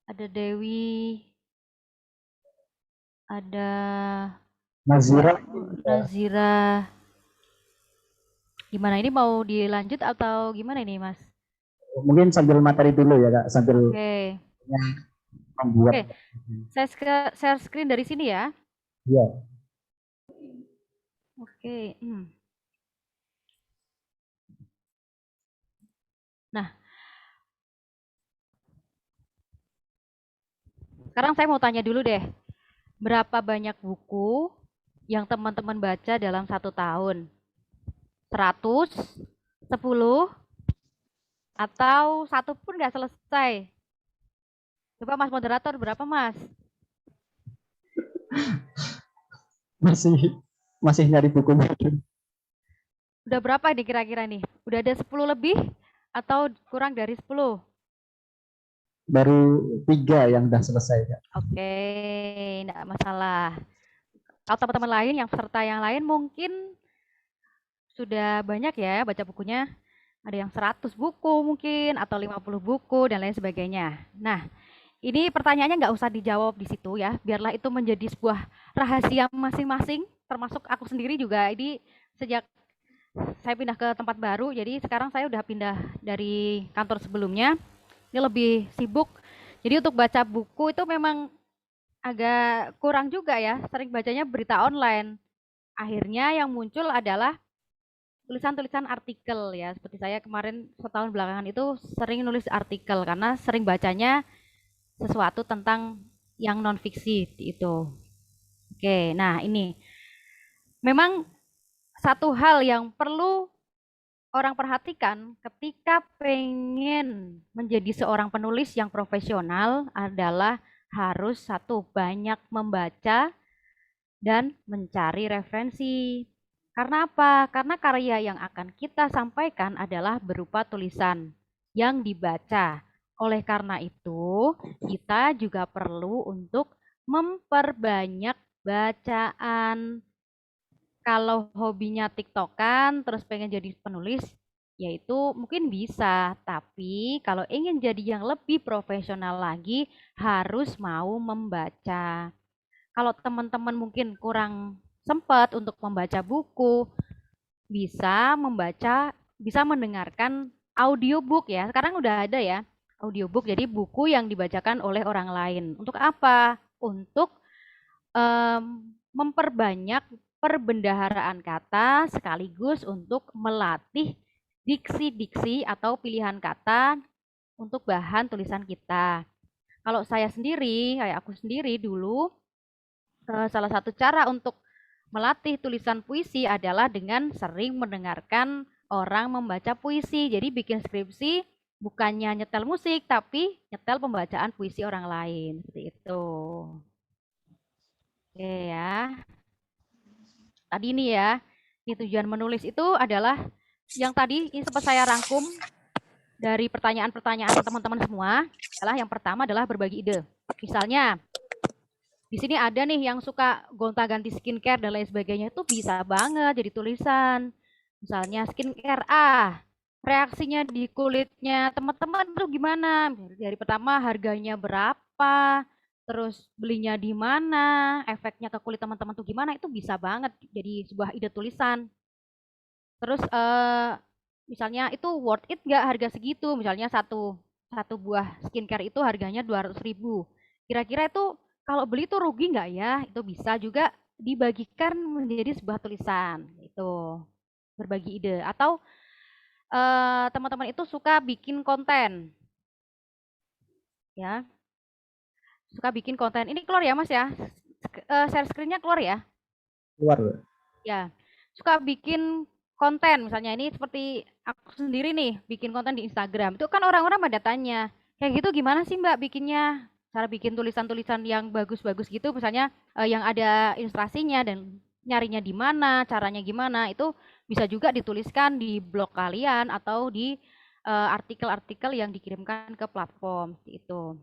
ada Dewi, ada Nazira. Nazira. Gimana ini mau dilanjut atau gimana ini, Mas? Mungkin sambil materi dulu ya Kak, sambil Oke. membuat. Oke. Saya share screen dari sini ya. Iya. Oke. Nah, sekarang saya mau tanya dulu deh, berapa banyak buku yang teman-teman baca dalam 1 tahun? 100, 10, atau satu pun nggak selesai? Coba Mas Moderator, berapa Mas? Masih nyari buku. Udah berapa nih kira-kira nih? Udah ada 10 lebih atau kurang dari 10? Baru 3 yang udah selesai Kak. Oke, enggak masalah. Kalau teman-teman lain yang peserta yang lain mungkin sudah banyak ya baca bukunya. Ada yang 100 buku mungkin atau 50 buku dan lain sebagainya. Nah, ini pertanyaannya nggak usah dijawab di situ ya. Biarlah itu menjadi sebuah rahasia masing-masing, termasuk aku sendiri juga. Ini sejak saya pindah ke tempat baru, jadi sekarang saya udah pindah dari kantor sebelumnya. Ini lebih sibuk. Jadi untuk baca buku itu memang agak kurang juga ya, sering bacanya berita online. Akhirnya yang muncul adalah tulisan-tulisan artikel ya, seperti saya kemarin setahun belakangan itu sering nulis artikel karena sering bacanya sesuatu tentang yang non fiksi itu. Oke, nah ini memang satu hal yang perlu orang perhatikan ketika pengen menjadi seorang penulis yang profesional adalah harus banyak membaca dan mencari referensi. Karena apa? Karena karya yang akan kita sampaikan adalah berupa tulisan yang dibaca. Oleh karena itu, kita juga perlu untuk memperbanyak bacaan. Kalau hobinya TikTokan, terus pengen jadi penulis, Yaitu mungkin bisa, tapi kalau ingin jadi yang lebih profesional lagi harus mau membaca. Kalau teman-teman mungkin kurang sempat untuk membaca buku, bisa mendengarkan audiobook ya. Sekarang udah ada ya audiobook, jadi buku yang dibacakan oleh orang lain. Untuk apa? Untuk memperbanyak perbendaharaan kata sekaligus untuk melatih diksi-diksi atau pilihan kata untuk bahan tulisan kita. Kalau saya sendiri, kayak aku sendiri dulu, salah satu cara untuk melatih tulisan puisi adalah dengan sering mendengarkan orang membaca puisi. Jadi bikin skripsi bukannya nyetel musik, tapi nyetel pembacaan puisi orang lain. Seperti itu. Oke ya. Tadi ini ya, ini tujuan menulis itu adalah yang tadi ini sempat saya rangkum dari pertanyaan-pertanyaan teman-teman semua. Adalah yang pertama adalah berbagi ide. Misalnya, di sini ada nih yang suka gonta-ganti skincare dan lain sebagainya, itu bisa banget jadi tulisan. Misalnya skincare reaksinya di kulitnya teman-teman itu gimana? Dari pertama harganya berapa, terus belinya di mana, efeknya ke kulit teman-teman tuh gimana, itu bisa banget jadi sebuah ide tulisan. Terus misalnya itu worth it nggak harga segitu? Misalnya satu buah skincare itu harganya 200.000. Kira-kira itu kalau beli tuh rugi nggak ya? Itu bisa juga dibagikan menjadi sebuah tulisan. Itu berbagi ide. Atau teman-teman itu suka bikin konten, ya, suka bikin konten. Ini keluar ya Mas ya? Share screen-nya keluar ya? Keluar, Mbak. Ya, suka bikin konten, misalnya ini seperti aku sendiri nih, bikin konten di Instagram. Itu kan orang-orang pada tanya, kayak gitu gimana sih Mbak bikinnya? Cara bikin tulisan-tulisan yang bagus-bagus gitu, misalnya yang ada ilustrasinya dan nyarinya di mana, caranya gimana, itu bisa juga dituliskan di blog kalian atau di artikel-artikel yang dikirimkan ke platform itu.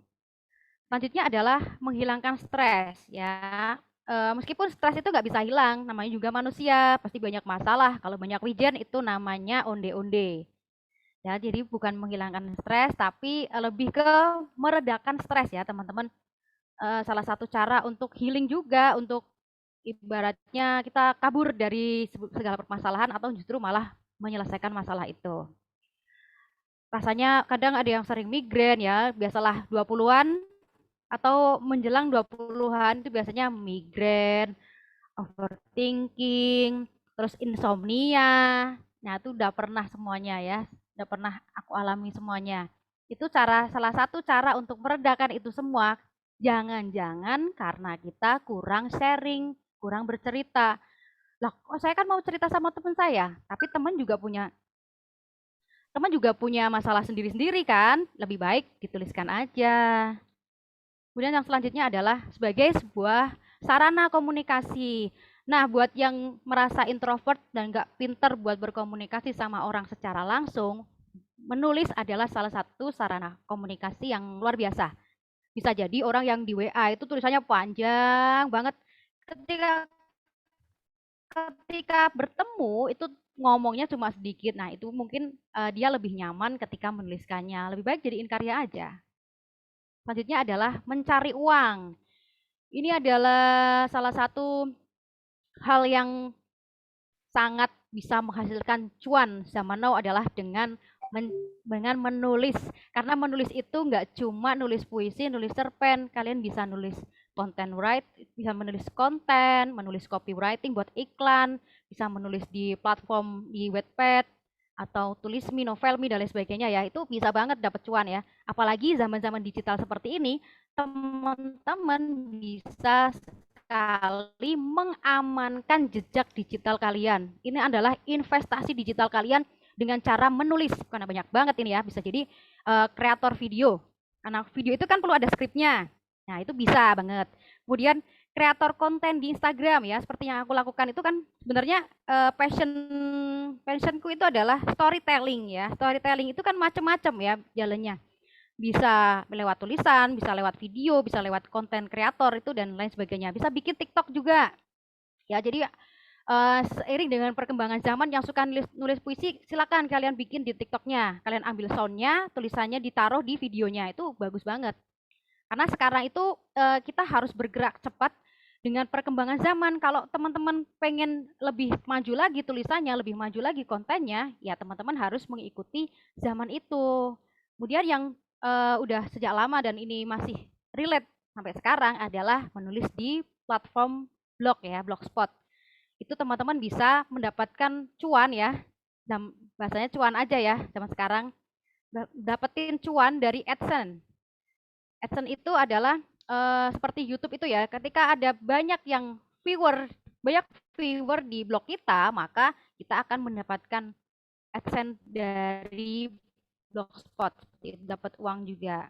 Selanjutnya adalah menghilangkan stres ya. Meskipun stres itu nggak bisa hilang, namanya juga manusia, pasti banyak masalah. Kalau banyak wijen itu namanya onde-onde. Ya, jadi bukan menghilangkan stres, tapi lebih ke meredakan stres ya teman-teman. Salah satu cara untuk healing juga, untuk ibaratnya kita kabur dari segala permasalahan atau justru malah menyelesaikan masalah itu. Rasanya kadang ada yang sering migrain ya, biasalah 20-an atau menjelang 20-an itu biasanya migrain, overthinking, terus insomnia. Nah, itu udah pernah semuanya ya. Udah pernah aku alami semuanya. Itu salah satu cara untuk meredakan itu semua. Jangan-jangan karena kita kurang sharing, kurang bercerita. Lah, kok saya kan mau cerita sama teman saya, tapi teman juga punya masalah sendiri-sendiri kan? Lebih baik dituliskan aja. Kemudian yang selanjutnya adalah sebagai sebuah sarana komunikasi. Nah, buat yang merasa introvert dan nggak pinter buat berkomunikasi sama orang secara langsung, menulis adalah salah satu sarana komunikasi yang luar biasa. Bisa jadi orang yang di WA itu tulisannya panjang banget. Ketika bertemu itu ngomongnya cuma sedikit. Nah, itu mungkin dia lebih nyaman ketika menuliskannya. Lebih baik jadiin karya aja. Selanjutnya adalah mencari uang. Ini adalah salah satu hal yang sangat bisa menghasilkan cuan zaman now adalah dengan menulis. Karena menulis itu nggak cuma nulis puisi, nulis cerpen. Kalian bisa nulis content bisa menulis konten, menulis copywriting buat iklan, bisa menulis di platform di Wattpad, atau tulisme, novelme, dan lain sebagainya ya, itu bisa banget dapat cuan ya. Apalagi zaman-zaman digital seperti ini, teman-teman bisa sekali mengamankan jejak digital kalian. Ini adalah investasi digital kalian dengan cara menulis. Karena banyak banget ini ya, bisa jadi kreator video. Karena video itu kan perlu ada skripnya. Nah, itu bisa banget. Kemudian kreator konten di Instagram ya, seperti yang aku lakukan itu kan sebenarnya passionku itu adalah storytelling ya. Storytelling itu kan macam-macam ya jalannya. Bisa lewat tulisan, bisa lewat video, bisa lewat konten kreator itu dan lain sebagainya. Bisa bikin TikTok juga. Ya, jadi seiring dengan perkembangan zaman yang suka nulis puisi, silakan kalian bikin di TikToknya. Kalian ambil soundnya, tulisannya ditaruh di videonya, itu bagus banget. Karena sekarang itu kita harus bergerak cepat dengan perkembangan zaman. Kalau teman-teman pengen lebih maju lagi tulisannya, lebih maju lagi kontennya, ya teman-teman harus mengikuti zaman itu. Kemudian yang udah sejak lama dan ini masih relate sampai sekarang adalah menulis di platform blog ya, Blogspot. Itu teman-teman bisa mendapatkan cuan ya, dan bahasanya cuan aja ya zaman sekarang, dapetin cuan dari AdSense. AdSense itu adalah seperti YouTube itu ya, ketika ada banyak viewer di blog kita, maka kita akan mendapatkan AdSense dari Blogspot, dapat uang juga.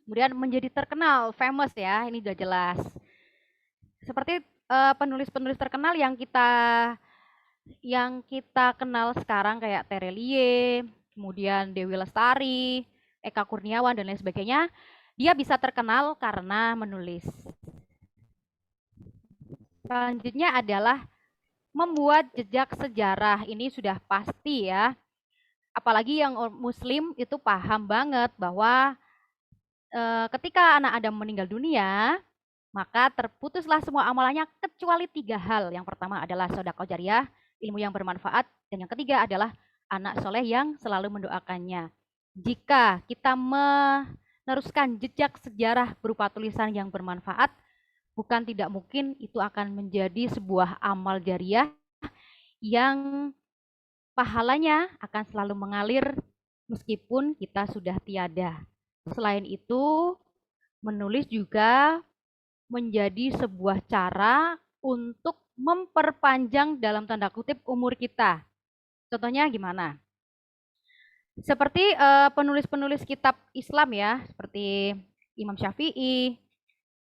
Kemudian menjadi terkenal, famous ya, ini udah jelas. Seperti penulis-penulis terkenal yang kita kenal sekarang kayak Terelie, kemudian Dewi Lestari, Eka Kurniawan dan lain sebagainya, dia bisa terkenal karena menulis. Selanjutnya adalah membuat jejak sejarah. Ini sudah pasti ya. Apalagi yang Muslim itu paham banget bahwa ketika anak Adam meninggal dunia, maka terputuslah semua amalannya kecuali 3 hal. Yang pertama adalah sedekah jariyah, ilmu yang bermanfaat, dan yang ketiga adalah anak soleh yang selalu mendoakannya. Jika kita meneruskan jejak sejarah berupa tulisan yang bermanfaat, bukan tidak mungkin itu akan menjadi sebuah amal jariyah yang pahalanya akan selalu mengalir meskipun kita sudah tiada. Selain itu, menulis juga menjadi sebuah cara untuk memperpanjang dalam tanda kutip umur kita. Contohnya gimana? Seperti penulis-penulis kitab Islam ya, seperti Imam Syafi'i,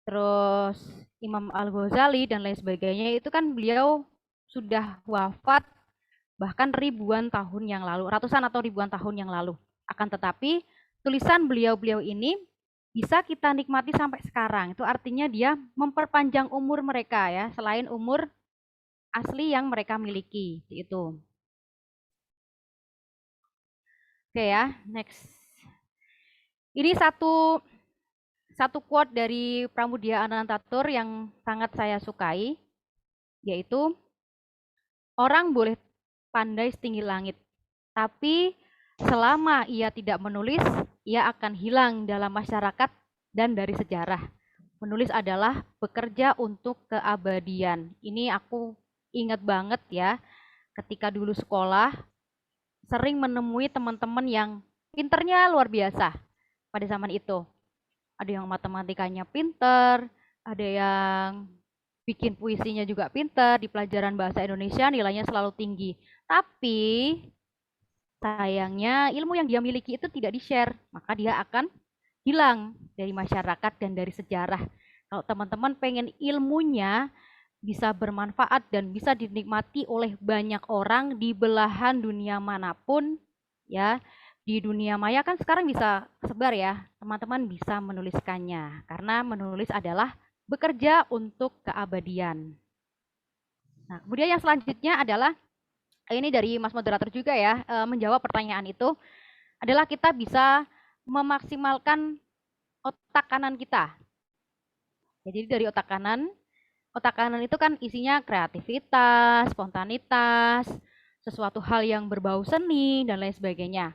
terus Imam Al-Ghazali dan lain sebagainya, itu kan beliau sudah wafat bahkan ribuan tahun yang lalu, ratusan atau ribuan tahun yang lalu. Akan tetapi tulisan beliau-beliau ini bisa kita nikmati sampai sekarang. Itu artinya dia memperpanjang umur mereka ya, selain umur asli yang mereka miliki. Itu. Oke ya, next. Ini satu quote dari Pramudia Anantatur yang sangat saya sukai, yaitu orang boleh pandai setinggi langit, tapi selama ia tidak menulis, ia akan hilang dalam masyarakat dan dari sejarah. Menulis adalah bekerja untuk keabadian. Ini aku ingat banget ya, ketika dulu sekolah, sering menemui teman-teman yang pinternya luar biasa pada zaman itu. Ada yang matematikanya pinter, ada yang bikin puisinya juga pinter, di pelajaran bahasa Indonesia nilainya selalu tinggi. Tapi sayangnya ilmu yang dia miliki itu tidak di-share, maka dia akan hilang dari masyarakat dan dari sejarah. Kalau teman-teman pengen ilmunya bisa bermanfaat dan bisa dinikmati oleh banyak orang di belahan dunia manapun, ya, di dunia maya kan sekarang bisa sebar ya, teman-teman bisa menuliskannya, karena menulis adalah bekerja untuk keabadian. Nah, kemudian yang selanjutnya adalah, ini dari Mas Moderator juga ya, menjawab pertanyaan itu, adalah kita bisa memaksimalkan otak kanan kita. Jadi dari otak kanan itu kan isinya kreativitas, spontanitas, sesuatu hal yang berbau seni, dan lain sebagainya.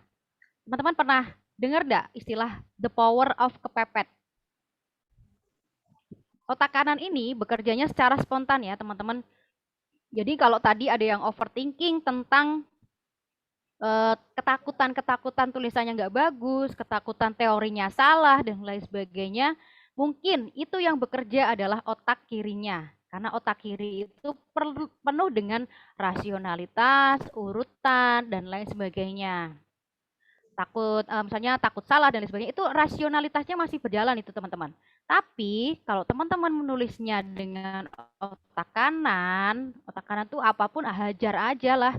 Teman-teman pernah dengar nggak istilah the power of kepepet? Otak kanan ini bekerjanya secara spontan ya teman-teman. Jadi kalau tadi ada yang overthinking tentang ketakutan tulisannya nggak bagus, ketakutan teorinya salah, dan lain sebagainya, mungkin itu yang bekerja adalah otak kirinya. Karena otak kiri itu penuh dengan rasionalitas, urutan, dan lain sebagainya. Misalnya takut salah dan lain sebagainya, itu rasionalitasnya masih berjalan itu teman-teman. Tapi kalau teman-teman menulisnya dengan otak kanan tuh apapun hajar aja lah.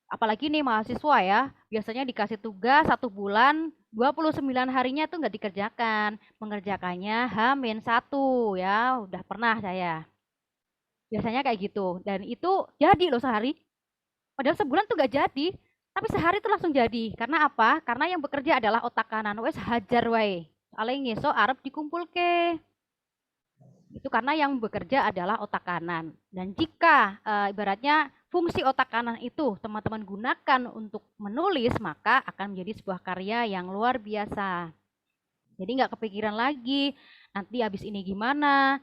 Apalagi nih mahasiswa ya, biasanya dikasih tugas 1 bulan, 29 harinya tuh nggak dikerjakan. Mengerjakannya H-1 ya, udah pernah saya. Biasanya kayak gitu. Dan itu jadi loh sehari. Padahal sebulan tuh nggak jadi. Tapi sehari itu langsung jadi. Karena apa? Karena yang bekerja adalah otak kanan. Wes hajar wae. Soalnya ngeso arep dikumpul ke. Itu karena yang bekerja adalah otak kanan. Dan jika ibaratnya fungsi otak kanan itu teman-teman gunakan untuk menulis, maka akan menjadi sebuah karya yang luar biasa. Jadi nggak kepikiran lagi, nanti habis ini gimana,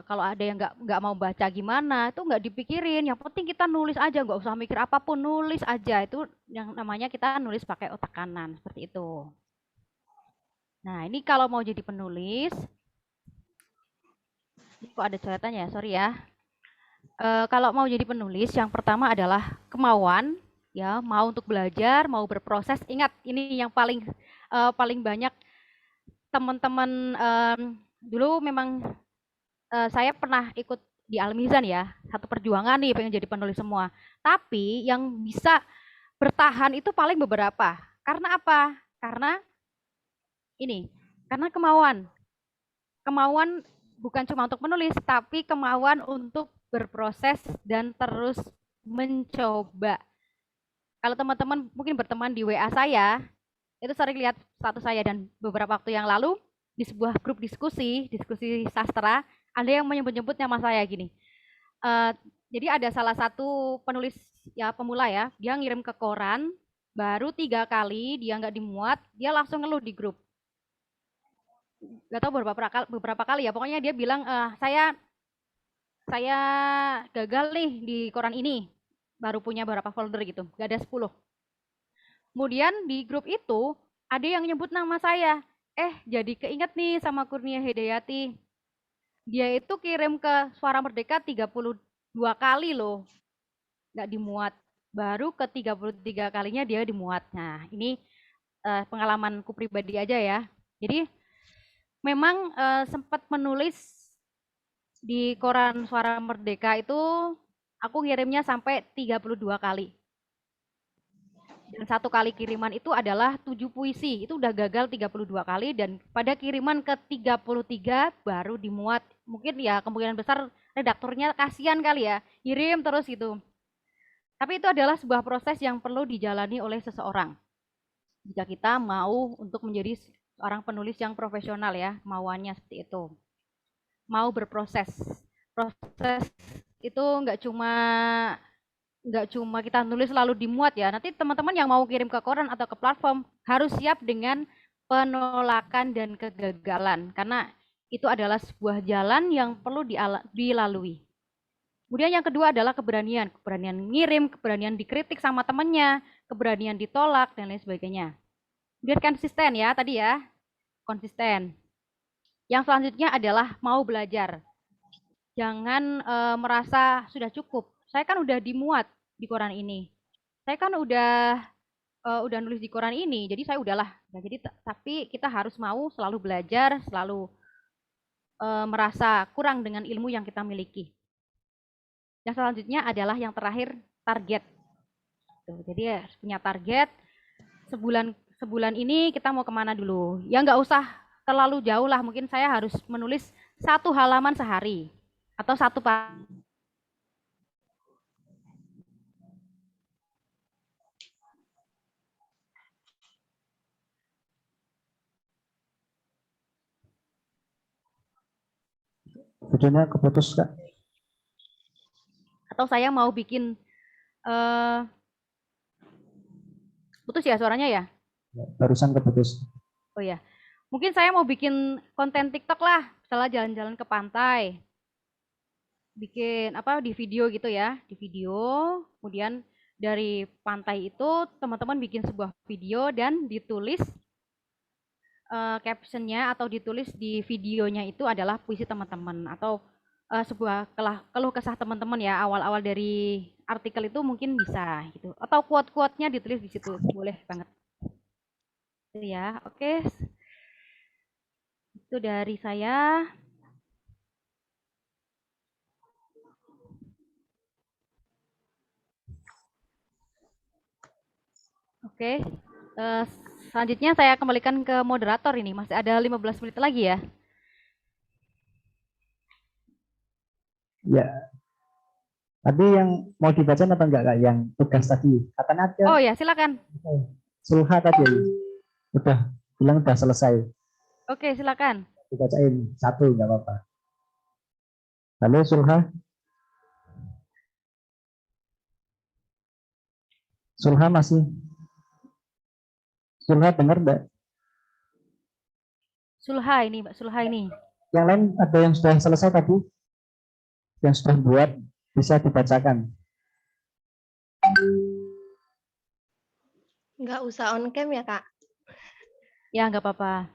kalau ada yang nggak mau baca gimana, itu nggak dipikirin. Yang penting kita nulis aja, nggak usah mikir apapun, nulis aja. Itu yang namanya kita nulis pakai otak kanan, seperti itu. Nah, ini kalau mau jadi penulis, kok ada coretannya, sorry ya. Kalau mau jadi penulis, yang pertama adalah kemauan, ya, mau untuk belajar, mau berproses. Ingat, ini yang paling banyak teman-teman dulu memang saya pernah ikut di Al-Mizan ya, satu perjuangan nih pengen jadi penulis semua. Tapi yang bisa bertahan itu paling beberapa. Karena apa? Karena ini, karena kemauan. Kemauan bukan cuma untuk menulis, tapi kemauan untuk berproses dan terus mencoba. Kalau teman-teman mungkin berteman di WA saya, itu sering lihat status saya, dan beberapa waktu yang lalu di sebuah grup diskusi sastra, ada yang menyebut-nyebut nama saya gini. Jadi ada salah satu penulis ya pemula ya, dia ngirim ke koran, baru 3 kali dia nggak dimuat, dia langsung ngeluh di grup. Gak tahu beberapa kali ya, pokoknya dia bilang saya gagal nih di koran ini, baru punya berapa folder gitu, gak ada 10. Kemudian di grup itu ada yang nyebut nama saya, jadi keinget nih sama Kurnia Hidayati, dia itu kirim ke Suara Merdeka 32 kali loh, gak dimuat, baru ke 33 kalinya dia dimuat. Nah ini pengalamanku pribadi aja ya. Jadi memang sempat menulis di koran Suara Merdeka itu, aku ngirimnya sampai 32 kali. Dan 1 kali kiriman itu adalah 7 puisi. Itu udah gagal 32 kali, dan pada kiriman ke 33 baru dimuat. Mungkin ya kemungkinan besar redakturnya kasihan kali ya, kirim terus gitu. Tapi itu adalah sebuah proses yang perlu dijalani oleh seseorang. Jika kita mau untuk menjadi seorang penulis yang profesional ya, mauannya seperti itu. Mau berproses. Proses itu nggak cuma kita nulis lalu dimuat ya. Nanti teman-teman yang mau kirim ke koran atau ke platform harus siap dengan penolakan dan kegagalan, karena itu adalah sebuah jalan yang perlu dilalui. Kemudian yang kedua adalah keberanian ngirim, keberanian dikritik sama temannya, keberanian ditolak dan lain sebagainya. Biar konsisten ya tadi ya, konsisten. Yang selanjutnya adalah mau belajar. Jangan merasa sudah cukup. Saya kan udah dimuat di koran ini. Saya kan udah nulis di koran ini, jadi saya udahlah. Nah, jadi tapi kita harus mau selalu belajar, selalu merasa kurang dengan ilmu yang kita miliki. Yang selanjutnya adalah yang terakhir, target. Jadi ya, punya target. Sebulan ini kita mau kemana dulu? Ya nggak usah terlalu jauh lah. Mungkin saya harus menulis 1 halaman sehari atau 1 Videonya keputus Kak. Atau saya mau bikin putus ya suaranya ya? Barusan keputus. Oh ya, mungkin saya mau bikin konten TikTok lah, misalnya jalan-jalan ke pantai, bikin apa di video gitu ya, di video, kemudian dari pantai itu teman-teman bikin sebuah video dan ditulis captionnya atau ditulis di videonya itu adalah puisi teman-teman atau sebuah keluh kesah teman-teman ya, awal-awal dari artikel itu mungkin bisa gitu, atau quote-quote-nya ditulis di situ, boleh banget itu ya. Oke, itu dari saya. Oke, selanjutnya saya kembalikan ke moderator ini, masih ada 15 menit lagi ya. Ya, Tadi yang mau dibaca apa enggak Kak? Yang tugas tadi. Katanya ada Oh ya, silakan. sulha tadi. Udah bilang udah selesai. Oke, silakan. Dibacain satu enggak apa-apa. Halo sulha. Sulha masih. Sulha dengar enggak? Sulha ini, Mbak Sulha ini. Yang lain ada yang sudah selesai tadi? Yang sudah buat bisa dibacakan. Nggak usah on cam ya, Kak? Ya, nggak apa-apa.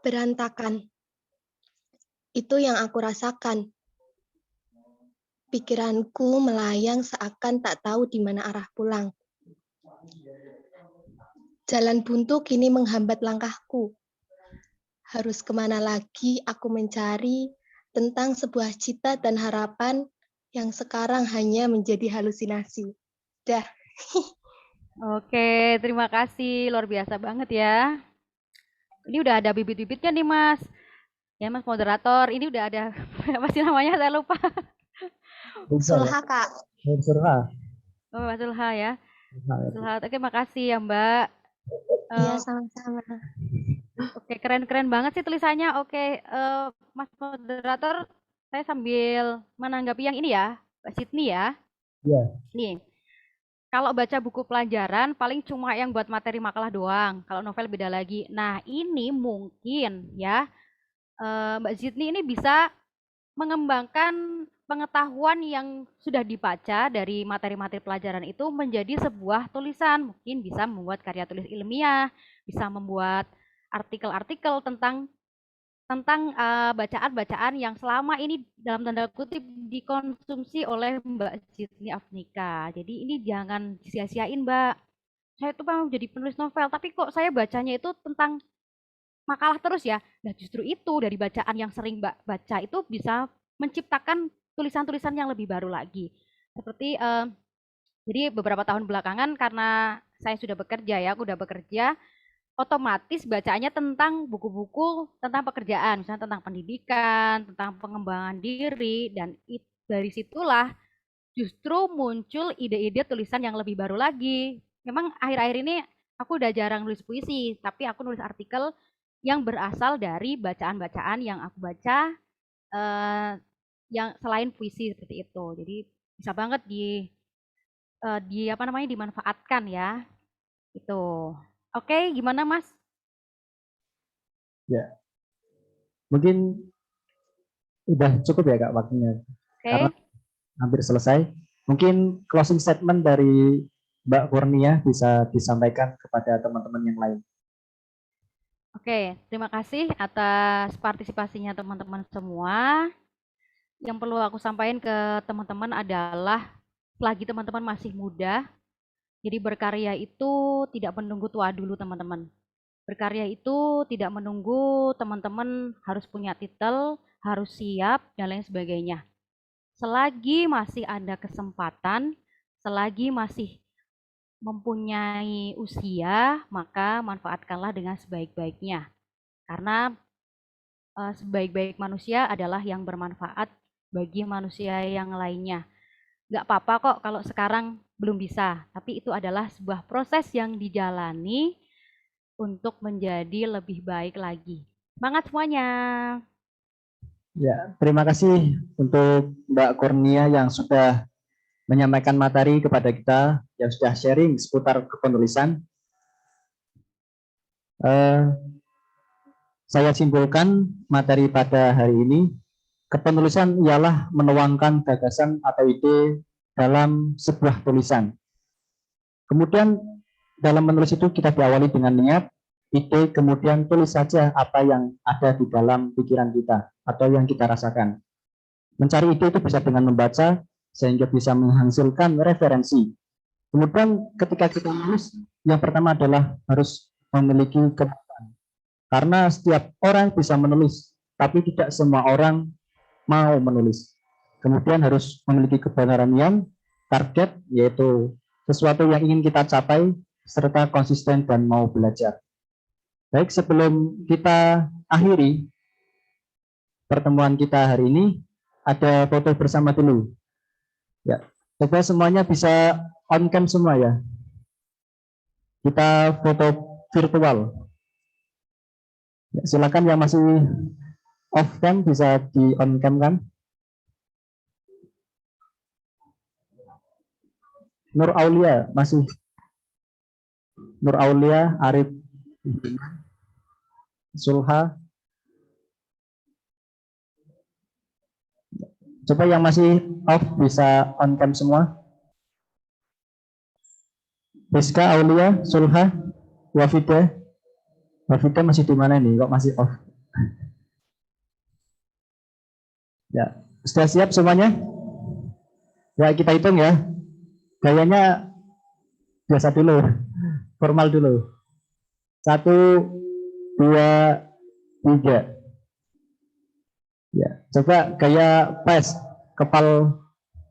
Berantakan. Itu yang aku rasakan. Pikiranku melayang seakan tak tahu di mana arah pulang. Jalan buntu kini menghambat langkahku. Harus kemana lagi aku mencari tentang sebuah cita dan harapan yang sekarang hanya menjadi halusinasi. Dah. Oke, terima kasih. Luar biasa banget ya. Ini udah ada bibit-bibitnya nih, Mas. Ya, Mas moderator, ini udah ada apa sih namanya? Saya lupa. Sulha, Kak. Sulha. Oh, Mas Sulha ya. Sulha. Oke, makasih ya, Mbak. Iya, sama-sama. Oke, keren-keren banget sih tulisannya. Oke, Mas moderator, saya sambil menanggapi yang ini ya, Mbak Sydney ya. Iya. Nih, kalau baca buku pelajaran paling cuma yang buat materi makalah doang. Kalau novel beda lagi. Nah, ini mungkin ya Mbak Sydney ini bisa mengembangkan pengetahuan yang sudah dibaca dari materi-materi pelajaran itu menjadi sebuah tulisan. Mungkin bisa membuat karya tulis ilmiah, bisa membuat artikel-artikel tentang bacaan-bacaan yang selama ini dalam tanda kutip dikonsumsi oleh Mbak Sydney Afnika. Jadi ini jangan disia-siain, Mbak. Saya tuh mau jadi penulis novel, tapi kok saya bacanya itu tentang makalah terus ya. Nah, justru itu dari bacaan yang sering Mbak baca itu bisa menciptakan tulisan-tulisan yang lebih baru lagi. Seperti jadi beberapa tahun belakangan karena saya sudah bekerja ya, aku udah bekerja, otomatis bacanya tentang buku-buku tentang pekerjaan, misalnya tentang pendidikan, tentang pengembangan diri, dan dari situlah justru muncul ide-ide tulisan yang lebih baru lagi. Memang akhir-akhir ini aku udah jarang nulis puisi, tapi aku nulis artikel yang berasal dari bacaan-bacaan yang aku baca yang selain puisi seperti itu. Jadi bisa banget di apa namanya dimanfaatkan ya. Itu. Oke, gimana Mas? Ya. Mungkin udah cukup ya Kak waktunya. Oke. Karena hampir selesai. Mungkin closing statement dari Mbak Kurnia bisa disampaikan kepada teman-teman yang lain. Oke, terima kasih atas partisipasinya teman-teman semua. Yang perlu aku sampaikan ke teman-teman adalah selagi teman-teman masih muda, jadi berkarya itu tidak menunggu tua dulu teman-teman. Berkarya itu tidak menunggu teman-teman harus punya titel, harus siap, dan lain sebagainya. Selagi masih ada kesempatan, selagi masih mempunyai usia, maka manfaatkanlah dengan sebaik-baiknya. Karena sebaik-baik manusia adalah yang bermanfaat bagi manusia yang lainnya. Nggak apa-apa kok kalau sekarang belum bisa, tapi itu adalah sebuah proses yang dijalani untuk menjadi lebih baik lagi. Semangat semuanya. Ya, terima kasih untuk Mbak Kurnia yang sudah menyampaikan materi kepada kita, yang sudah sharing seputar kepenulisan. Saya simpulkan materi pada hari ini, kepenulisan ialah menuangkan gagasan atau ide dalam sebuah tulisan. Kemudian dalam menulis itu kita diawali dengan niat, ide, kemudian tulis saja apa yang ada di dalam pikiran kita atau yang kita rasakan. Mencari ide itu bisa dengan membaca sehingga bisa menghasilkan referensi. Kemudian ketika kita menulis, yang pertama adalah harus memiliki kemampuan. Karena setiap orang bisa menulis, tapi tidak semua orang mau menulis. Kemudian harus memiliki kebenaran yang target, yaitu sesuatu yang ingin kita capai, serta konsisten dan mau belajar. Baik, sebelum kita akhiri, pertemuan kita hari ini, ada foto bersama dulu. Ya, coba semuanya bisa on cam semua ya. Kita foto virtual. Ya, silakan yang masih off cam bisa di on cam kan. Nur Aulia masih. Nur Aulia, Arif, Sulha. Coba yang masih off bisa on cam semua. Rizka, Aulia, Sulha, Wafida. Wafida masih di mana nih? Kok masih off? Ya, sudah siap semuanya? Ya, kita hitung ya. Gayanya biasa dulu, formal dulu. 1, 2, 3. Ya, coba gaya pes, kepal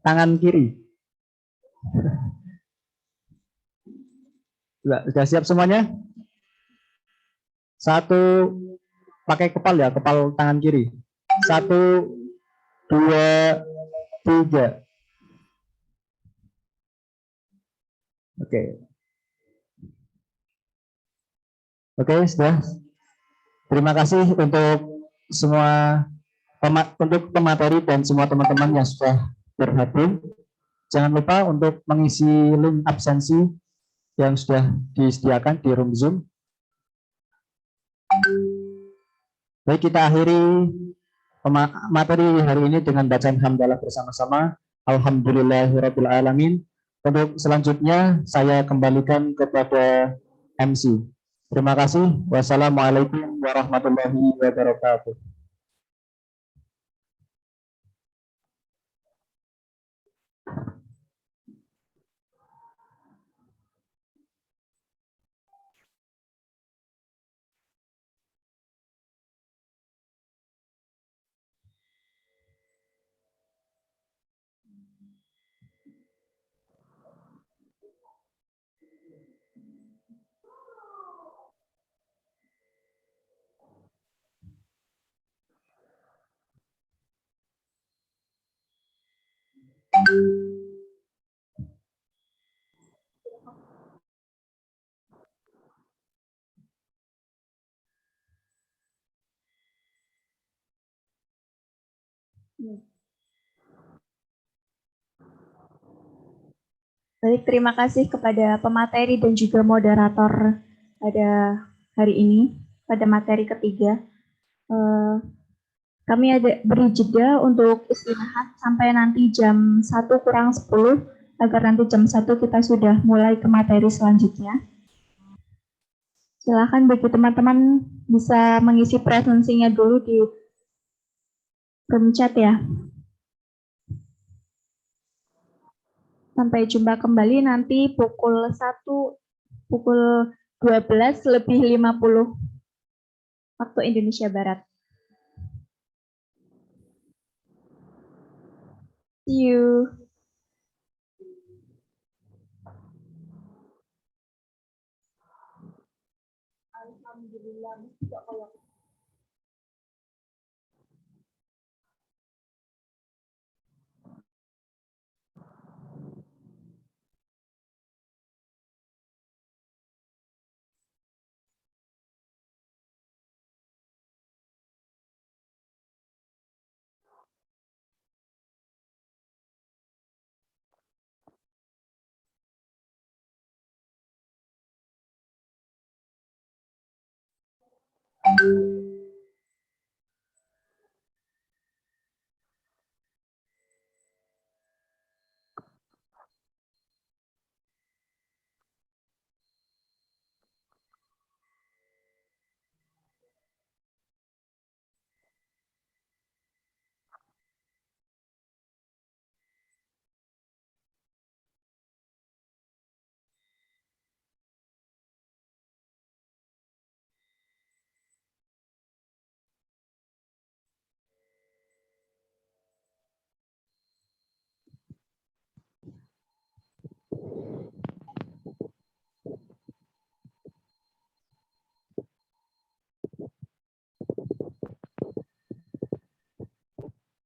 tangan kiri. Sudah siap semuanya? 1, pakai kepal ya, kepal tangan kiri. 1, 2, 3. Oke. Oke, sudah. Terima kasih untuk semua untuk pemateri dan semua teman-teman yang sudah berhadir. Jangan lupa untuk mengisi link absensi yang sudah disediakan di room Zoom. Baik, kita akhiri materi hari ini dengan bacaan hamdalah bersama-sama. Alhamdulillahirabbil alamin. Untuk selanjutnya saya kembalikan kepada MC. Terima kasih. Wassalamualaikum warahmatullahi wabarakatuh. Baik, terima kasih kepada pemateri dan juga moderator pada hari ini, pada materi ketiga. Kami ada beri jeda untuk istirahat sampai nanti jam 1 kurang 10, agar nanti jam 1 kita sudah mulai ke materi selanjutnya. Silakan bagi teman-teman bisa mengisi presensinya dulu di room chat ya. Sampai jumpa kembali nanti pukul 12:50 waktu Indonesia Barat. See you. Thank you.